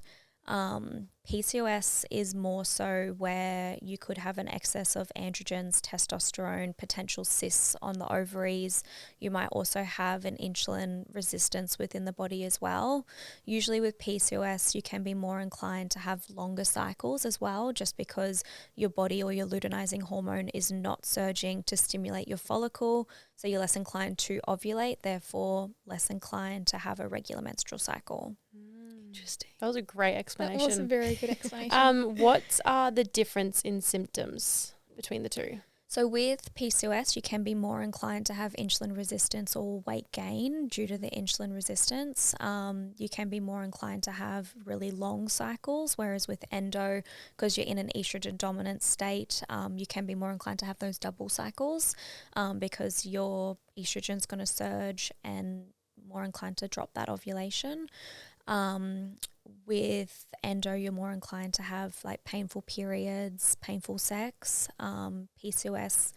PCOS is more so where you could have an excess of androgens, testosterone, potential cysts on the ovaries. You might also have an insulin resistance within the body as well. Usually with PCOS, you can be more inclined to have longer cycles as well, just because your body or your luteinizing hormone is not surging to stimulate your follicle. So you're less inclined to ovulate, therefore less inclined to have a regular menstrual cycle. Interesting. That was a great explanation. That was a very good explanation. What are the difference in symptoms? between the two? So with PCOS, you can be more inclined to have insulin resistance or weight gain due to the insulin resistance. You can be more inclined to have really long cycles, whereas with endo, because you're in an estrogen dominant state, you can be more inclined to have those double cycles because your estrogen's going to surge and more inclined to drop that ovulation. With endo, you're more inclined to have like painful periods, painful sex. PCOS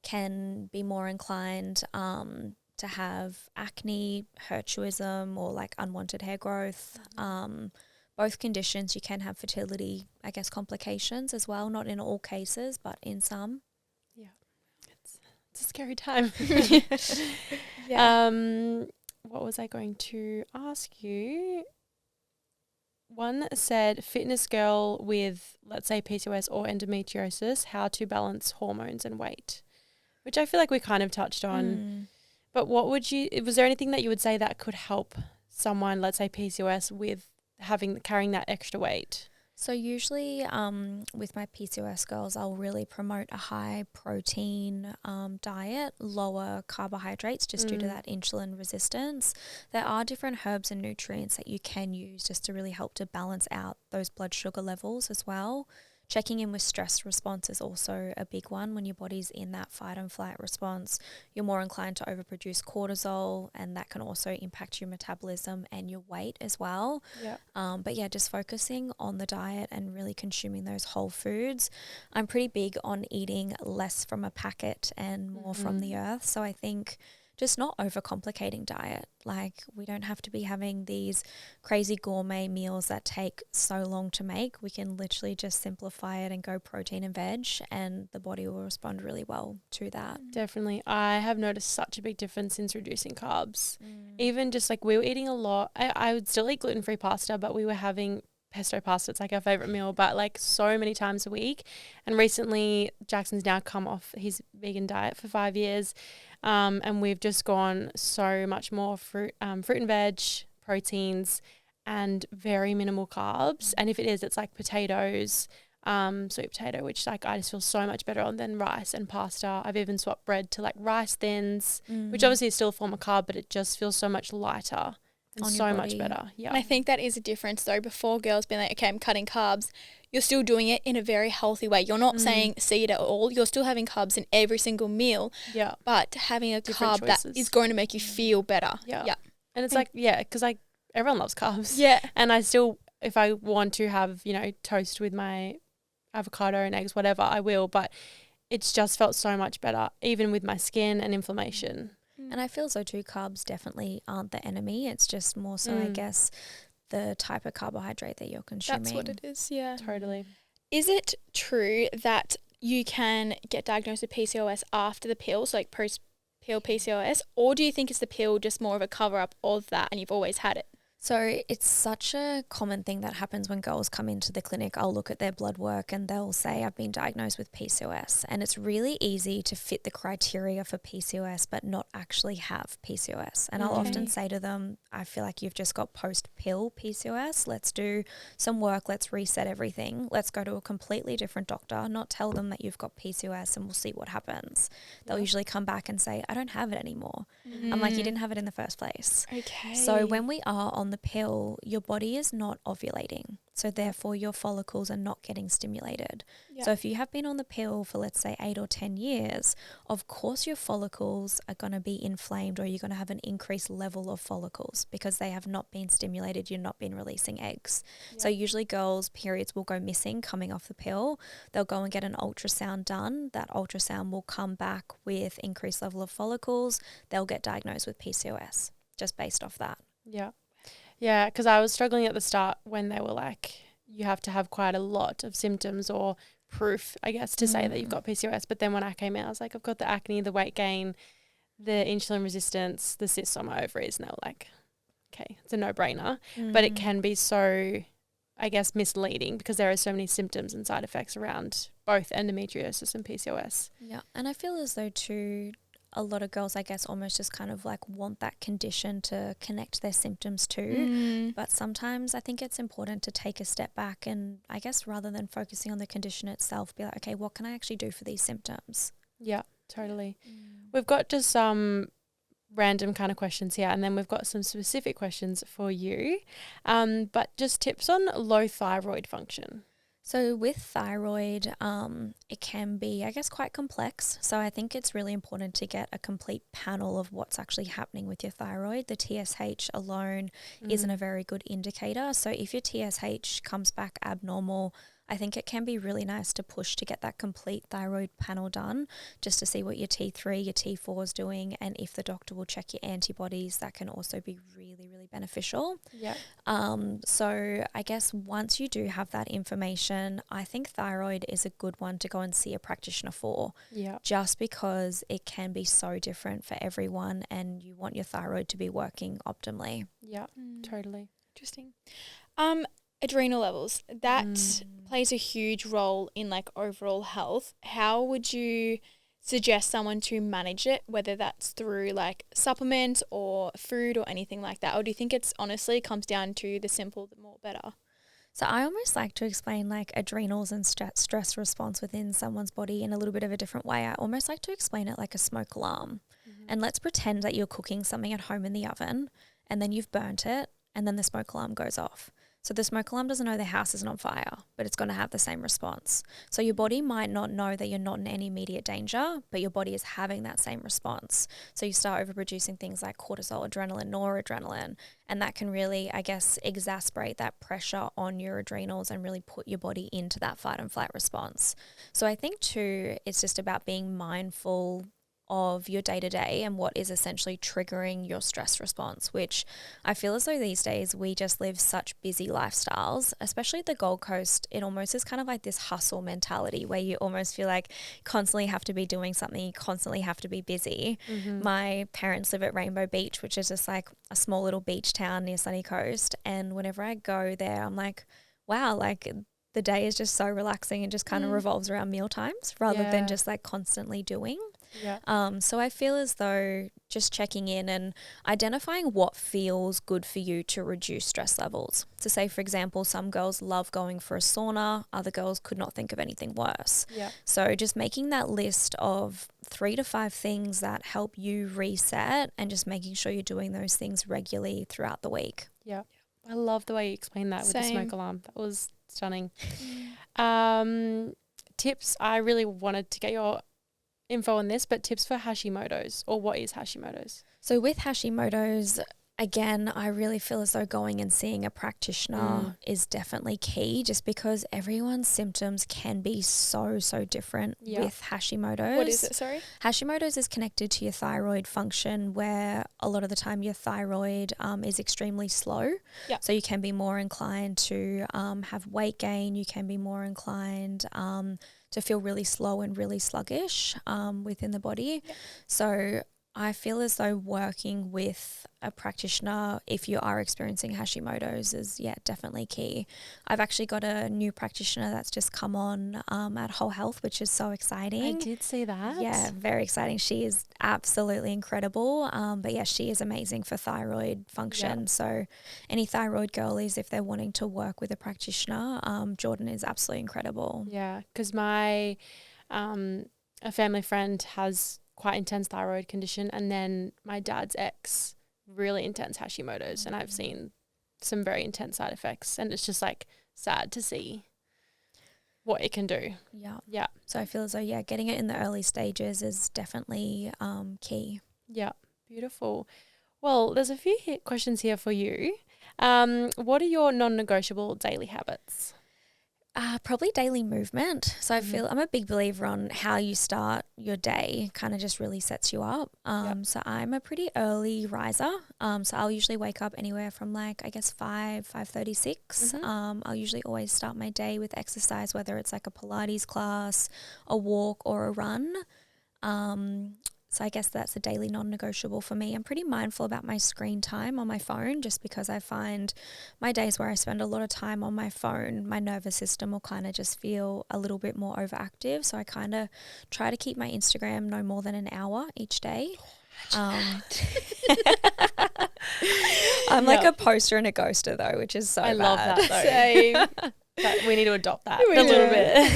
can be more inclined to have acne, hirsutism, or like unwanted hair growth. Both conditions, you can have fertility, I guess, complications as well. Not in all cases, but in some. Yeah, it's a scary time. Yeah. What was I going to ask you? One said, fitness girl with, let's say, PCOS or endometriosis, how to balance hormones and weight, which I feel like we kind of touched on. But was there anything that you would say that could help someone, let's say PCOS, with carrying that extra weight? So usually with my PCOS girls, I'll really promote a high protein diet, lower carbohydrates just due to that insulin resistance. There are different herbs and nutrients that you can use just to really help to balance out those blood sugar levels as well. Checking in with stress response is also a big one. When your body's in that fight and flight response, you're more inclined to overproduce cortisol, and that can also impact your metabolism and your weight as well. Yeah. But yeah, just focusing on the diet and really consuming those whole foods. I'm pretty big on eating less from a packet and more from the earth. So I think just not overcomplicating diet. Like, we don't have to be having these crazy gourmet meals that take so long to make. We can literally just simplify it and go protein and veg, and the body will respond really well to that. Definitely. I have noticed such a big difference since reducing carbs. Even just like we were eating a lot. I would still eat gluten-free pasta, but we were having pesto pasta. It's like our favorite meal, but like so many times a week. And recently Jackson's now come off his vegan diet for 5 years. And we've just gone so much more fruit and veg, proteins, and very minimal carbs. And if it is, it's like potatoes, sweet potato, which like I just feel so much better on than rice and pasta. I've even swapped bread to like rice thins, which obviously is still a form of carb, but it just feels so much lighter and so much better. Yeah. And I think that is a difference though. Before, girls being like, okay, I'm cutting carbs, you're still doing it in a very healthy way. You're not saying see it at all. You're still having carbs in every single meal. Yeah. But having a Different carb choices. that is going to make you feel better. Yeah. Yeah. And it's like, yeah, because like everyone loves carbs. Yeah. And I still, if I want to have, toast with my avocado and eggs, whatever, I will. But it's just felt so much better, even with my skin and inflammation. And I feel so too, carbs definitely aren't the enemy. It's just more so, I guess, the type of carbohydrate that you're consuming. That's what it is, yeah. Totally. Is it true that you can get diagnosed with PCOS after the pill, so like post-pill PCOS, or do you think it's the pill just more of a cover-up of that and you've always had it? So it's such a common thing that happens when girls come into the clinic. I'll look at their blood work and they'll say, I've been diagnosed with PCOS. And it's really easy to fit the criteria for PCOS but not actually have PCOS. And I'll often say to them, I feel like you've just got post-pill PCOS. Let's do some work. Let's reset everything. Let's go to a completely different doctor, not tell them that you've got PCOS, and we'll see what happens. They'll usually come back and say, I don't have it anymore. I'm like, you didn't have it in the first place. Okay. So when we are on the pill, your body is not ovulating. So therefore your follicles are not getting stimulated. Yeah. So if you have been on the pill for, let's say, 8 or 10 years, of course your follicles are going to be inflamed, or you're going to have an increased level of follicles because they have not been stimulated. You've not been releasing eggs. Yeah. So usually girls' periods will go missing coming off the pill. They'll go and get an ultrasound done. That ultrasound will come back with increased level of follicles. They'll get diagnosed with PCOS just based off that. Yeah. Yeah, because I was struggling at the start when they were like, you have to have quite a lot of symptoms or proof, I guess, to say that you've got PCOS. But then when I came out, I was like, I've got the acne, the weight gain, the insulin resistance, the cysts on my ovaries. And they were like, okay, it's a no-brainer. But it can be so, I guess, misleading because there are so many symptoms and side effects around both endometriosis and PCOS. Yeah, and I feel as though too, a lot of girls, I guess, almost just kind of like want that condition to connect their symptoms to. But sometimes I think it's important to take a step back and I guess rather than focusing on the condition itself, be like, okay, what can I actually do for these symptoms? Yeah, totally. We've got just some random kind of questions here, and then we've got some specific questions for you. But just tips on low thyroid function. So with thyroid, it can be, I guess, quite complex. So I think it's really important to get a complete panel of what's actually happening with your thyroid. The TSH alone isn't a very good indicator. So if your TSH comes back abnormal, I think it can be really nice to push to get that complete thyroid panel done just to see what your T3, your T4 is doing. And if the doctor will check your antibodies, that can also be really, really beneficial. Yeah. So I guess once you do have that information, I think thyroid is a good one to go and see a practitioner for. Yeah. Just because it can be so different for everyone and you want your thyroid to be working optimally. Yeah, totally. Interesting. Adrenal levels, that plays a huge role in like overall health. How would you suggest someone to manage it, whether that's through like supplements or food or anything like that? Or do you think it's honestly comes down to the simple, the more better? So I almost like to explain like adrenals and stress response within someone's body in a little bit of a different way. I almost like to explain it like a smoke alarm. And let's pretend that you're cooking something at home in the oven and then you've burnt it and then the smoke alarm goes off. So the smoke alarm doesn't know the house isn't on fire, but it's going to have the same response. So your body might not know that you're not in any immediate danger, but your body is having that same response. So you start overproducing things like cortisol, adrenaline, noradrenaline, and that can really, I guess, exacerbate that pressure on your adrenals and really put your body into that fight and flight response. So I think too, it's just about being mindful of your day-to-day and what is essentially triggering your stress response, which I feel as though these days we just live such busy lifestyles, especially the Gold Coast. It almost is kind of like this hustle mentality where you almost feel like you constantly have to be doing something, you constantly have to be busy. My parents live at Rainbow Beach, which is just like a small little beach town near Sunny Coast, and whenever I go there, I'm like, wow, like the day is just so relaxing and just kind of revolves around meal times rather than just like constantly doing. Yeah. So I feel as though just checking in and identifying what feels good for you to reduce stress levels. So say, for example, some girls love going for a sauna, other girls could not think of anything worse. Yeah. So just making that list of 3 to 5 things that help you reset and just making sure you're doing those things regularly throughout the week. Yeah. I love the way you explained that with the Same. smoke alarm. That was stunning. Tips, I really wanted to get your info on this, but tips for Hashimoto's, or what is Hashimoto's? So with Hashimoto's, again, I really feel as though going and seeing a practitioner is definitely key, just because everyone's symptoms can be so different with Hashimoto's. What is it, sorry? Hashimoto's is connected to your thyroid function, where a lot of the time your thyroid is extremely slow. Yeah. So you can be more inclined to have weight gain. You can be more inclined to feel really slow and really sluggish within the body. Yeah. So I feel as though working with a practitioner, if you are experiencing Hashimoto's, is definitely key. I've actually got a new practitioner that's just come on at Whole Health, which is so exciting. I did see that. Yeah, very exciting. She is absolutely incredible. But yeah, she is amazing for thyroid function. Yeah. So any thyroid girlies, if they're wanting to work with a practitioner, Jordan is absolutely incredible. Yeah, because my a family friend has quite intense thyroid condition, and then my dad's ex really intense Hashimoto's, and I've seen some very intense side effects, and it's just like sad to see what it can do. Yeah. So I feel as though getting it in the early stages is definitely key. Yeah, beautiful. Well, there's a few questions here for you. What are your non-negotiable daily habits? Probably daily movement. So I feel I'm a big believer on how you start your day kind of just really sets you up. So I'm a pretty early riser. So I'll usually wake up anywhere from like, I guess 5:36. I'll usually always start my day with exercise, whether it's like a Pilates class, a walk or a run. So I guess that's a daily non-negotiable for me. I'm pretty mindful about my screen time on my phone, just because I find my days where I spend a lot of time on my phone, my nervous system will kind of just feel a little bit more overactive. So I kind of try to keep my Instagram no more than an hour each day. I'm like a poster and a ghoster though, which is so bad. love that though. Same. We need to adopt that We a do. little bit.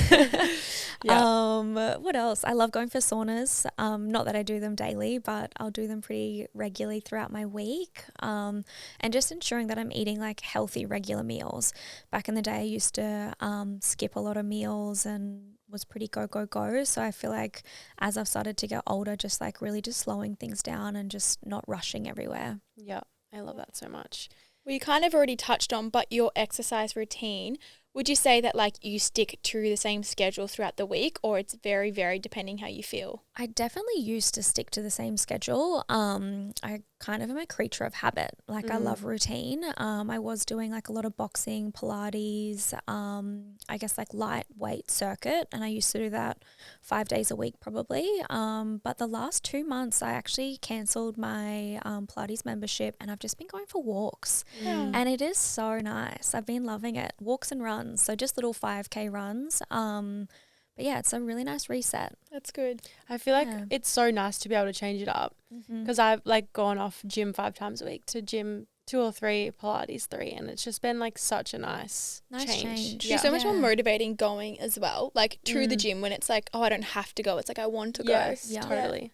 What else? I love going for saunas. Not that I do them daily, but I'll do them pretty regularly throughout my week. And just ensuring that I'm eating like healthy, regular meals. Back in the day, I used to skip a lot of meals and was pretty go. So I feel like as I've started to get older, just like really just slowing things down and just not rushing everywhere. Yeah, I love that so much. Well, you kind of already touched on, but your exercise routine, would you say that like you stick to the same schedule throughout the week, or it's very varied depending how you feel? I definitely used to stick to the same schedule. I kind of am a creature of habit. Like I love routine. I was doing like a lot of boxing, Pilates, I guess like lightweight circuit. And I used to do that 5 days a week probably. But the last 2 months I actually cancelled my Pilates membership and I've just been going for walks. And it is so nice. I've been loving it. Walks and runs. So just little 5K runs. But yeah, it's a really nice reset. That's good. I feel like it's so nice to be able to change it up, because I've like gone off gym 5 times a week to gym 2 or 3, Pilates 3, and it's just been like such a nice change. It's so much more motivating going as well, like to the gym when it's like, oh, I don't have to go. It's like I want to go. Yes, totally.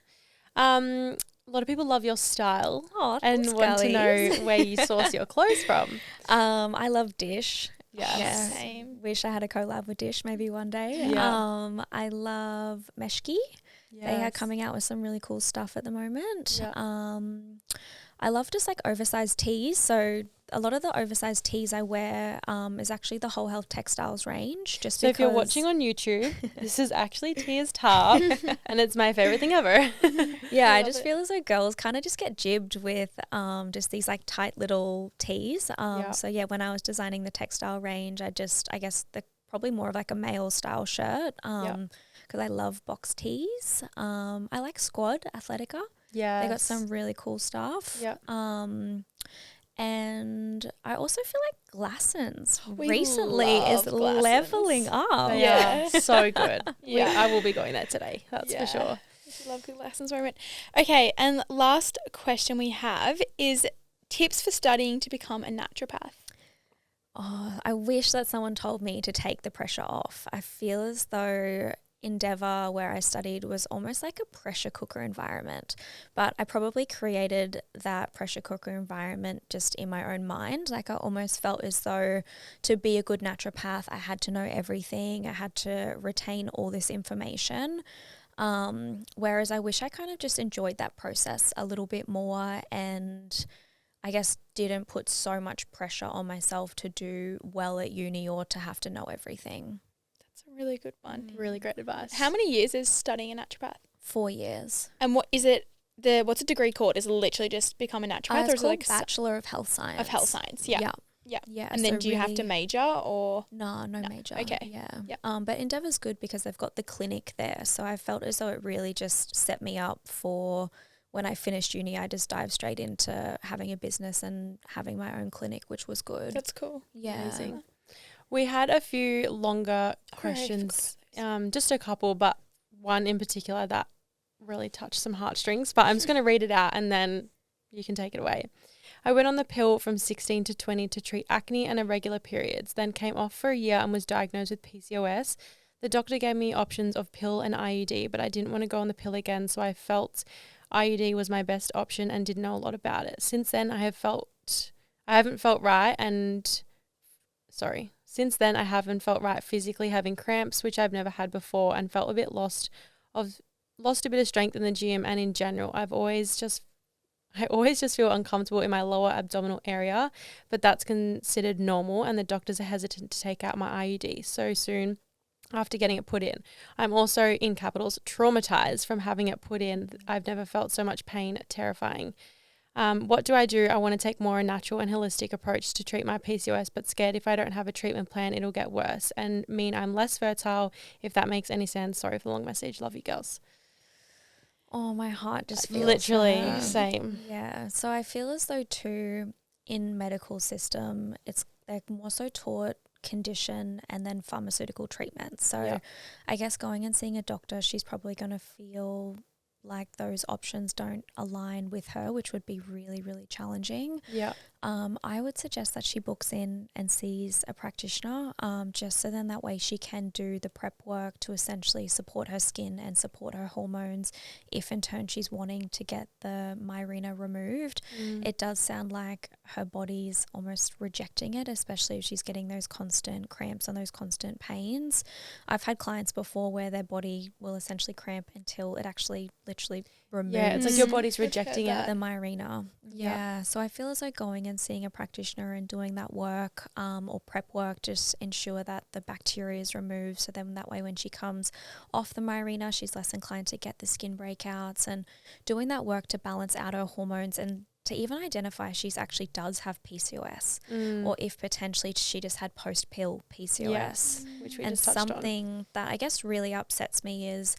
A lot of people love your style and thanks, want to girlies. know where you source your clothes from. I love Dish. Yeah. Same. Wish I had a collab with Dish maybe one day. Yeah. I love Meshki. They are coming out with some really cool stuff at the moment. Yeah. I love just like oversized tees. So a lot of the oversized tees I wear is actually the Whole Health Textiles range. Just So because if you're watching on YouTube, this is actually Tia's top and it's my favorite thing ever. Yeah, I just feel as though girls kind of just get jibbed with just these like tight little tees. So yeah, when I was designing the textile range, I guess the probably more of like a male style shirt because I love box tees. I like Squad Athletica. Yeah. They got some really cool stuff. Yeah. And I also feel like Glassons We recently is love Glassons. leveling up. They Yeah. are so good. Yeah. I will be going there today. That's for sure. I love good lessons moment. Okay, and last question we have is tips for studying to become a naturopath. Oh, I wish that someone told me to take the pressure off. I feel as though Endeavour, where I studied, was almost like a pressure cooker environment. But I probably created that pressure cooker environment just in my own mind. Like I almost felt as though to be a good naturopath, I had to know everything. I had to retain all this information. Whereas I wish I kind of just enjoyed that process a little bit more and I guess didn't put so much pressure on myself to do well at uni or to have to know everything. That's a really good one. Really great advice. How many years is studying a naturopath? 4 years. And what is it? What's a degree called? Is it literally just become a naturopath, or It's is it called like Bachelor of Health Science. of health science? Yeah. Yeah. And then so do you have to really- major or? No major. Okay. Yeah. Yep. But Endeavour's good because they've got the clinic there. So I felt as though it really just set me up for when I finished uni, I just dived straight into having a business and having my own clinic, which was good. That's cool. Yeah. Amazing. We had a few longer questions, just a couple, but one in particular that really touched some heartstrings. But I'm just going to read it out and then you can take it away. I went on the pill from 16 to 20 to treat acne and irregular periods, then came off for a year and was diagnosed with PCOS. The doctor gave me options of pill and IUD, but I didn't want to go on the pill again, so I felt IUD was my best option and didn't know a lot about it. Since then, I haven't felt right physically, having cramps, which I've never had before, and felt a bit lost a bit of strength in the gym and in general. I always just feel uncomfortable in my lower abdominal area, but that's considered normal, and the doctors are hesitant to take out my IUD so soon after getting it put in. I'm also, in capitals, traumatized from having it put in. I've never felt so much pain. Terrifying. What do? I want to take more a natural and holistic approach to treat my PCOS, but scared if I don't have a treatment plan, it'll get worse and mean I'm less fertile, if that makes any sense. Sorry for the long message. Love you, girls. Oh, my heart just feels Literally, for her. same. Yeah. So I feel as though too in medical system, they're more so taught condition and then pharmaceutical treatment. So I guess going and seeing a doctor, she's probably going to feel like those options don't align with her, which would be really, really challenging. Yeah. I would suggest that she books in and sees a practitioner, just so then that way she can do the prep work to essentially support her skin and support her hormones if in turn she's wanting to get the myelina removed. It does sound like her body's almost rejecting it, especially if she's getting those constant cramps and those constant pains. I've had clients before where their body will essentially cramp until it actually literally removes. Yeah, it's like your body's rejecting that. it. The myelina. Yeah. So I feel as though going and seeing a practitioner and doing that work or prep work just ensure that the bacteria is removed. So then that way when she comes off the myelina, she's less inclined to get the skin breakouts, and doing that work to balance out her hormones and to even identify if she's actually does have PCOS or if potentially she just had post-pill PCOS. Which we And just touched on. something that I guess really upsets me is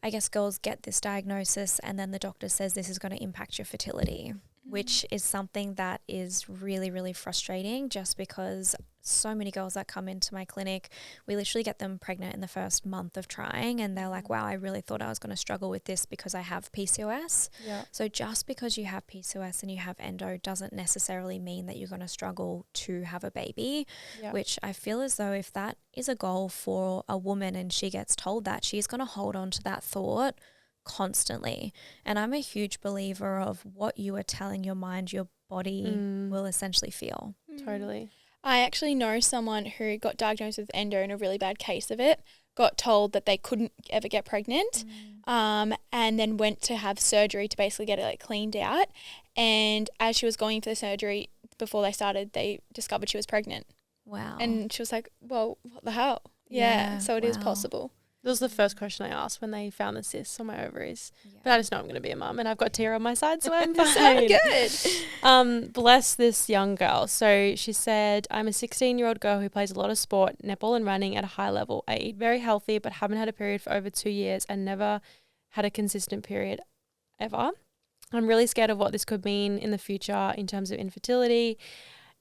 I guess girls get this diagnosis and then the doctor says this is going to impact your fertility, which is something that is really, really frustrating just because so many girls that come into my clinic, we literally get them pregnant in the first month of trying and they're like, wow, I really thought I was going to struggle with this because I have PCOS. Yeah. So just because you have PCOS and you have endo doesn't necessarily mean that you're going to struggle to have a baby, which I feel as though if that is a goal for a woman and she gets told that, she's going to hold on to that thought constantly. And I'm a huge believer of what you are telling your mind, your body will essentially feel. Totally. I actually know someone who got diagnosed with endo in a really bad case of it, got told that they couldn't ever get pregnant, and then went to have surgery to basically get it like cleaned out. And as she was going for the surgery, before they started, they discovered she was pregnant. Wow. And she was like, well, what the hell? Yeah, so it is possible. That was the first question I asked when they found the cysts on my ovaries. But I just know I'm going to be a mum and I've got Tia on my side, so I'm fine. Good. Bless this young girl. So she said, I'm a 16-year-old girl who plays a lot of sport, netball and running at a high level. I eat very healthy but haven't had a period for over 2 years and never had a consistent period ever. I'm really scared of what this could mean in the future in terms of infertility.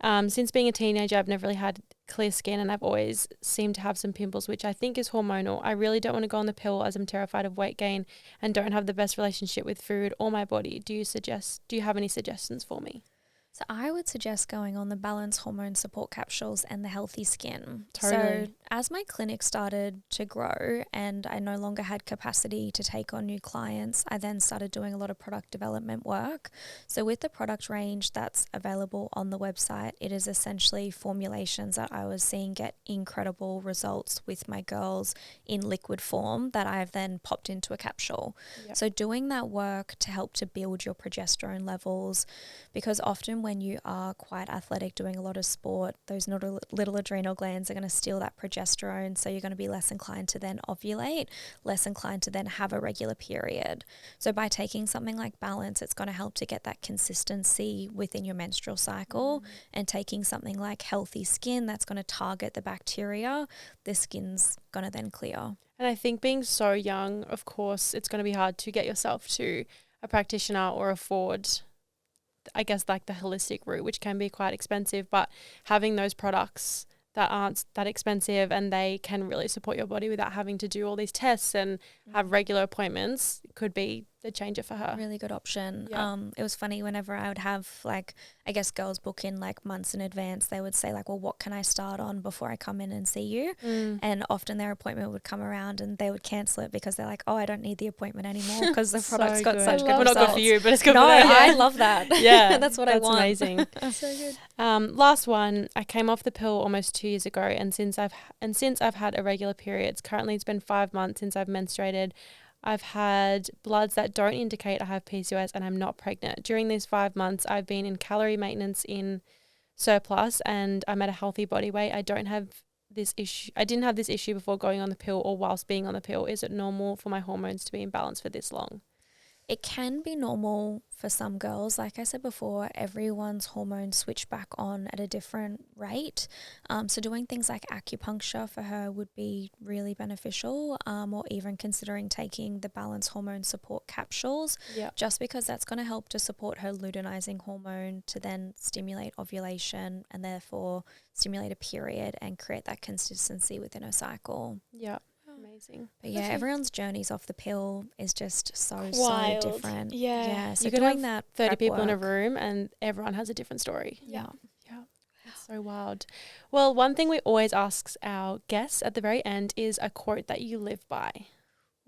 Since being a teenager, I've never really had clear skin and I've always seemed to have some pimples, which I think is hormonal. I really don't want to go on the pill as I'm terrified of weight gain and don't have the best relationship with food or my body. Do you have any suggestions for me? So I would suggest going on the balanced hormone support capsules and the healthy skin. Totally. So as my clinic started to grow and I no longer had capacity to take on new clients, I then started doing a lot of product development work. So with the product range that's available on the website, it is essentially formulations that I was seeing get incredible results with my girls in liquid form that I've then popped into a capsule. Yep. So doing that work to help to build your progesterone levels, because often when you are quite athletic, doing a lot of sport, those little adrenal glands are going to steal that progesterone. So you're going to be less inclined to then ovulate, less inclined to then have a regular period. So by taking something like Balance, it's going to help to get that consistency within your menstrual cycle. And taking something like Healthy Skin, that's going to target the bacteria, the skin's going to then clear. And I think being so young, of course, it's going to be hard to get yourself to a practitioner or afford, I guess, like the holistic route, which can be quite expensive, but having those products that aren't that expensive and they can really support your body without having to do all these tests and have regular appointments could be the changer for her. Really good option. Yeah. It was funny whenever I would have, like, I guess girls book in like months in advance, they would say like, well, what can I start on before I come in and see you? And often their appointment would come around and they would cancel it because they're like, oh, I don't need the appointment anymore because the product's got such good Well, results. not good for you, but it's good No, for them. I love that. Yeah, that's what I want. That's amazing. So good. Last one. I came off the pill almost 2 years ago, and since I've had irregular periods, currently it's been 5 months since I've menstruated. I've had bloods that don't indicate I have PCOS and I'm not pregnant. During these 5 months, I've been in calorie maintenance in surplus and I'm at a healthy body weight. I didn't have this issue before going on the pill or whilst being on the pill. Is it normal for my hormones to be imbalanced for this long? it can be normal for some girls. Like I said before, everyone's hormones switch back on at a different rate. So doing things like acupuncture for her would be really beneficial, or even considering taking the balance hormone support capsules, just because that's going to help to support her luteinizing hormone to then stimulate ovulation and therefore stimulate a period and create that consistency within her cycle. Yeah. Amazing. But yeah, everyone's journeys off the pill is just so different. Yeah. So you could doing have that 30 prep people in a work. room and everyone has a different story. Yeah. That's so wild. Well, one thing we always ask our guests at the very end is a quote that you live by.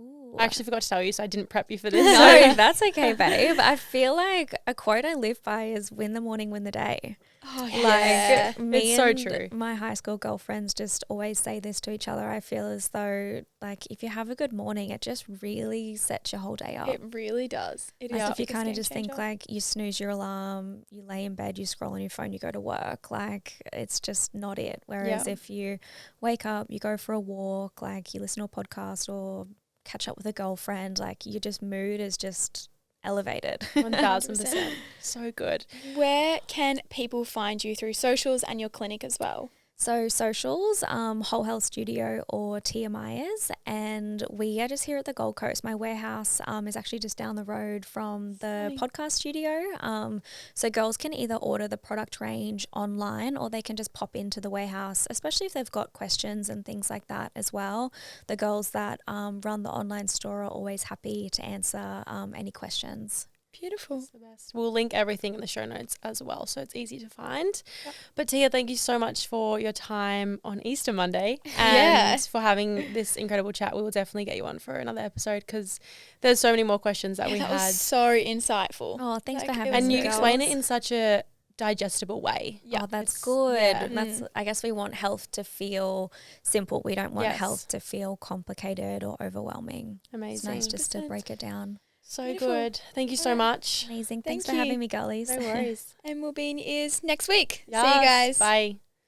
Ooh. I actually forgot to tell you, so I didn't prep you for this. No, that's okay, babe. I feel like a quote I live by is "Win the morning, win the day." Oh, Like me It's so and true. my high school girlfriends just always say this to each other. I feel as though like if you have a good morning, it just really sets your whole day up. It really does. It is. Like like if you a kind of game just think changer. like you snooze your alarm, you lay in bed, you scroll on your phone, you go to work, like it's just not it. Whereas if you wake up, you go for a walk, like you listen to a podcast or catch up with a girlfriend, like your just mood is just elevated. 1000%. So good. Where can people find you through socials and your clinic as well? So socials, Whole Health Studio or Tia Miers, and we are just here at the Gold Coast. My warehouse is actually just down the road from the podcast studio. So girls can either order the product range online or they can just pop into the warehouse, especially if they've got questions and things like that as well. The girls that run the online store are always happy to answer any questions. Beautiful. It's the best. We'll link everything in the show notes as well, so it's easy to find. But Tia, thank you so much for your time on Easter Monday and for having this incredible chat. We will definitely get you on for another episode because there's so many more questions that we that had. was so insightful. Oh, thanks for Like, having it was me. And you explain it in such a digestible way. Oh, that's good. Yeah. That's I guess we want health to feel simple. We don't want Yes. health to feel complicated or overwhelming. Amazing. It's nice just to break it down. So Beautiful. good. Thank you so much. Amazing. Thank Thanks for you. having me, girlies. No worries. And we'll be in your ears next week. See you Yes. guys. Bye.